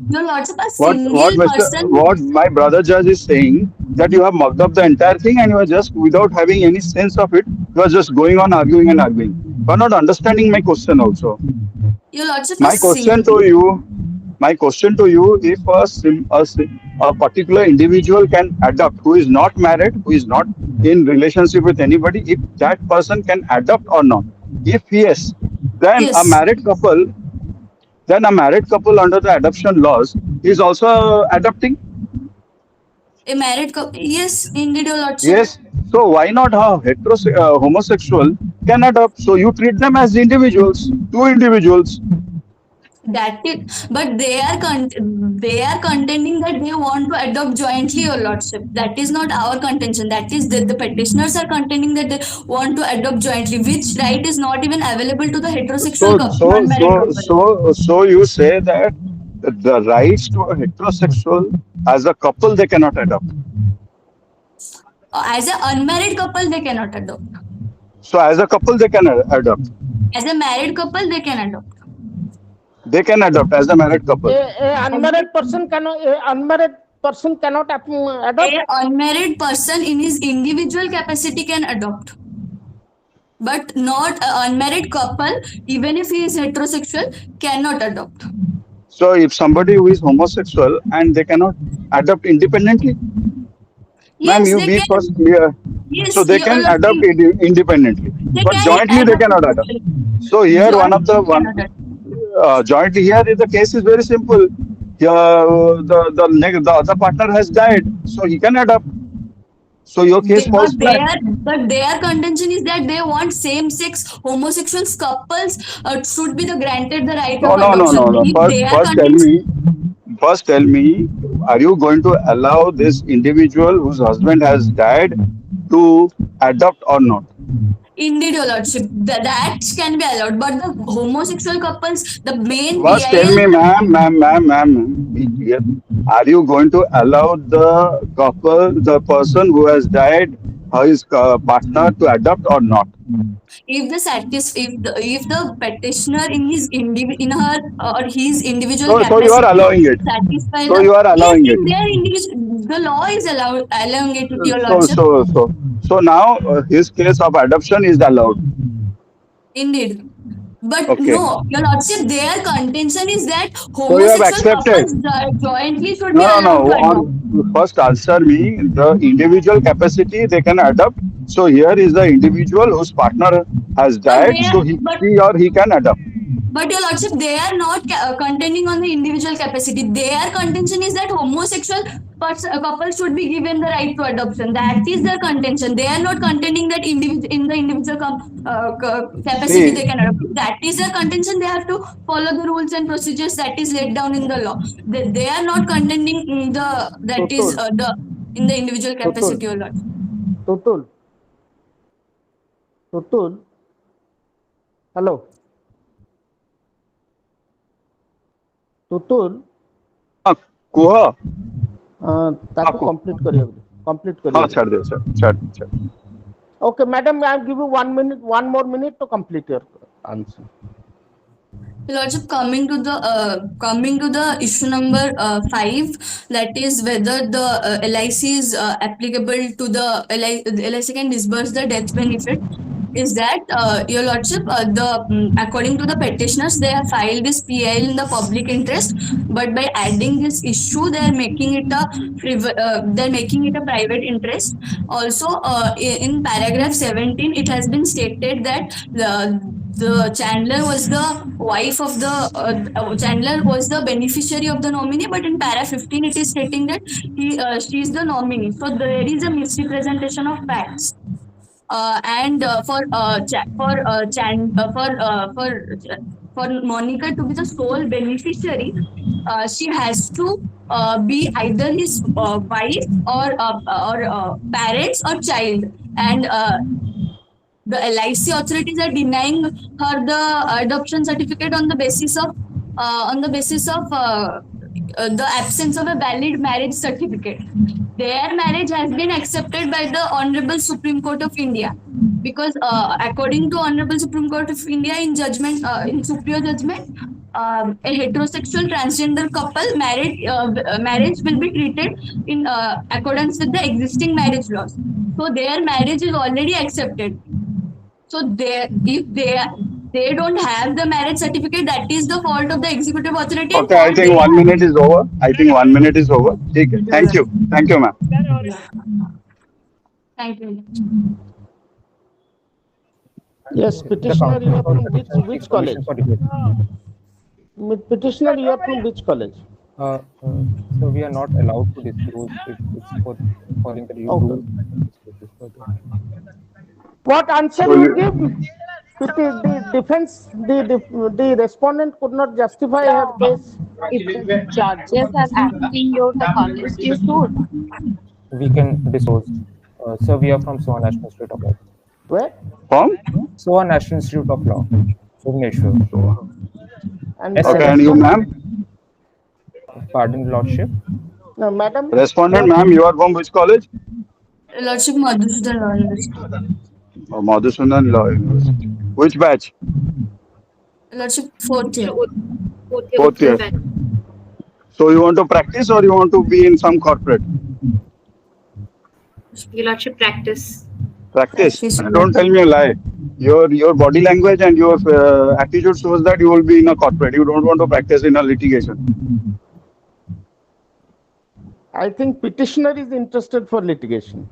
Your Lordship, a single person. What my brother judge is saying, that you have mugged up the entire thing and you are just, without having any sense of it, you are just going on arguing and arguing. You are not understanding my question also. Your Lordship, My question to you, if a particular individual can adopt, who is not married, who is not in relationship with anybody, if that person can adopt or not. If yes, then a Yes, married couple, under the adoption laws is also adopting. a married couple. Yes, indeed, Your Lordship. Yes. So why not a homosexual can adopt? So you treat them as individuals, two individuals. That is, but they are contending that they want to adopt jointly, Your Lordship. That is not our contention. That is the petitioners are contending that they want to adopt jointly, which right is not even available to the heterosexual non-married couple. So you say that the rights to a heterosexual as a couple they cannot adopt. As an unmarried couple, they cannot adopt. So as a couple they can adopt. As a married couple, they can adopt. They can adopt as a married couple. A unmarried person cannot adopt. A unmarried person in his individual capacity can adopt, but not an unmarried couple, even if he is heterosexual, cannot adopt. So if somebody who is homosexual and they cannot adopt independently, ma'am, Yes, you they be can. first clear. Yes, So they Your can Lordship, adopt independently, they but can jointly they adopt cannot adopt. individually. So here Jointly they cannot adopt. jointly here the case is very simple. The other partner has died, so he can adopt. So your case They, falls flat. but their contention is that they want same-sex homosexual couples should be the granted the right No, of no, no, no, adoption. no. If First, they are first tell contention, me, first tell me, are you going to allow this individual whose husband has died to adopt or not? indeed, your lordship, that can be allowed. But the homosexual couples, the main First tell PIL, me, ma'am, be clear. Are you going to allow the couple, the person who has died, his partner to adopt or not? if the if the petitioner in his in her or his individual So you are capacity allowing it. satisfy So the, you are yes, allowing it. in their individual, the law is allowing it, your So lordship. so so so now his case of adoption is allowed. Indeed. But Okay. no, your lordship, their contention is that So you have homosexual accepted. couples jointly should be No, no, allowed no. to adopt. On first answer me the individual capacity they can adopt. So here is the individual whose partner has But died, they are, so she or he can adopt. but your lordship, they are not contending on the individual capacity. Their contention is that homosexual couples should be given the right to adoption. That is their contention. They are not contending that in the individual capacity See, they can adopt. If that is their contention, they have to follow the rules and procedures that is laid down in the law. They are not contending in the that is Tutul, the in the individual Tutul, capacity, your lordship. Tutul, Tutul. Hello, Tutul. हाँ कुह ताको आपको complete हाँ करिए. छाड़ दे छाड़ Okay, madam, I give you 1 minute, one more minute to complete your answer. Lordship, coming to the issue number 5, that is whether the LIC is applicable to the LIC can disburse the death benefit. Is that your lordship? According to the petitioners, they have filed this PIL in the public interest, but by adding this issue, they are making it a private interest. Also, in paragraph 17, it has been stated that the Chandler was the wife of the Chandler was the beneficiary of the nominee, but in para 15 it is stating that she is the nominee. So there is a misrepresentation of facts. And for Monica to be the sole beneficiary, she has to be either his wife or parents or child, and the LIC authorities are denying her the adoption certificate on the basis of the absence of a valid marriage certificate. Their marriage has been accepted by the Honorable Supreme Court of India, because according to Honorable Supreme Court of India in judgment, in superior judgment, a heterosexual transgender couple marriage will be treated in accordance with the existing marriage laws. So their marriage is already accepted. So if they don't have the marriage certificate, that is the fault of the executive authority. And Okay, I think 1 minute is over. ठीक है. Thank you, ma'am. Thank you. Yes, petitioner, you are from which college? Petitioner, you are from which college? So we are not allowed to disclose it. It's for following the rules. What answer So you you- give? The defense, the respondent could not justify her case. If the judges are asking you the college, you should. We can disclose. So we are from Soha National Institute of Law. Where? From? Soha National Institute of Law, Bhubaneswar. And Yes, Okay, sir. and you, ma'am? Pardon, Lordship. no, madam. Respondent, ma'am, you are from which college? Lordship, Madhusudan Law University. Oh, Madhusudan Law University. Which batch? Lordship, 4th year. Fourth year. So you want to practice or you want to be in some corporate? Your Lordship, practice. Practice. Practice. Don't tell me a lie. Your body language and your attitude shows that you will be in a corporate. You don't want to practice in a litigation. I think petitioner is interested for litigation.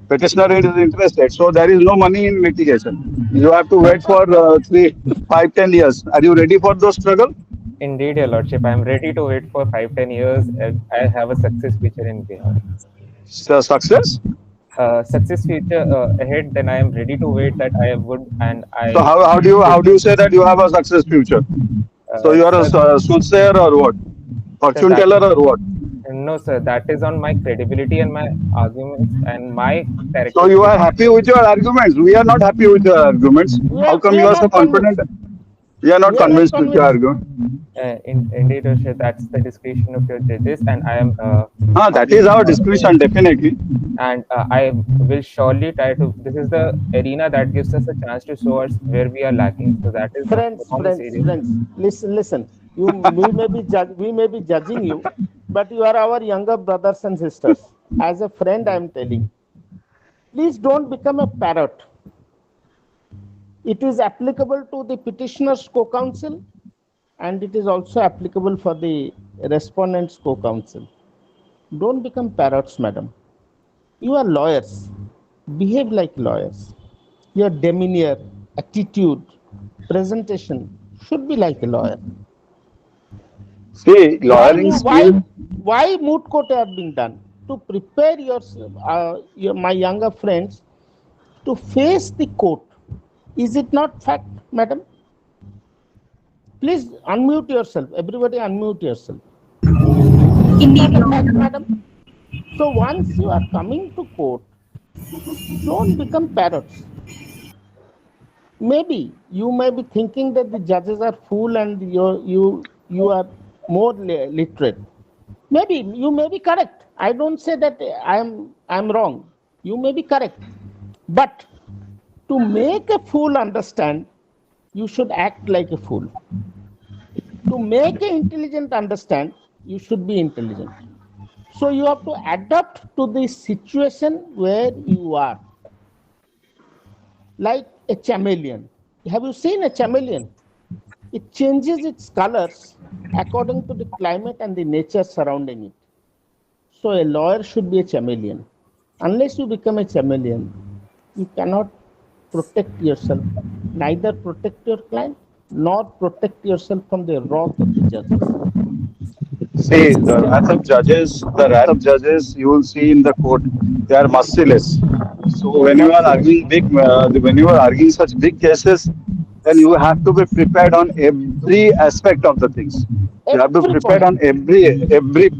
Petitioner is interested, so there is no money in litigation. You have to wait for 3, 5, 10 years. Are you ready for those struggle? Indeed, Your Lordship. I am ready to wait for 5-10 years. I have a success picture in Bihar. Success? success future ahead, then I am ready to wait that I would, and So I how do you say that you have a success future? So you are a sir, soothsayer or what? sir, Fortune that teller or what? no, sir, that is on my credibility and my arguments and my So you characteristics. are happy with your arguments. We are not happy with your arguments. How We come are you are so not convinced. confident? We are not We are not convinced with your convinced. argument. Indeed, sir, that's the discretion of your judges, and I am Ah, that humbly is our discretion, definitely. and I will surely try to. This is the arena that gives us a chance to show us where we are lacking. So that is from this area. Listen, listen. We may be judging you, but you are our younger brothers and sisters. As a friend, I am telling. Please don't become a parrot. It is applicable to the petitioner's co-counsel, and it is also applicable for the respondent's co-counsel. Don't become parrots, madam. You are lawyers. Behave like lawyers. Your demeanor, attitude, presentation should be like a lawyer. See, Why, lawyering why, skill. why moot court have been done? To prepare my younger friends to face the court. Is it not fact, madam? Please unmute yourself. Everybody unmute yourself. Is it not Indeed, a Your fact, Honor. madam? So once you are coming to court, don't become parrots. Maybe you may be thinking that the judges are fool and you are more literate. Maybe you may be correct. I don't say that I'm wrong. You may be correct. But to make a fool understand, you should act like a fool. To make an intelligent understand, you should be intelligent. So you have to adapt to the situation where you are. Like a chameleon. Have you seen a chameleon? It changes its colors according to the climate and the nature surrounding it. So a lawyer should be a chameleon. Unless you become a chameleon, you cannot protect yourself, neither protect your client nor protect yourself from the wrath of the judges. See, the wrath of judges you will see in the court, they are merciless. So when you are Merciless. arguing when you are arguing such big cases, then you have to be prepared on every aspect of the things. You have to be Every prepared point. on every point.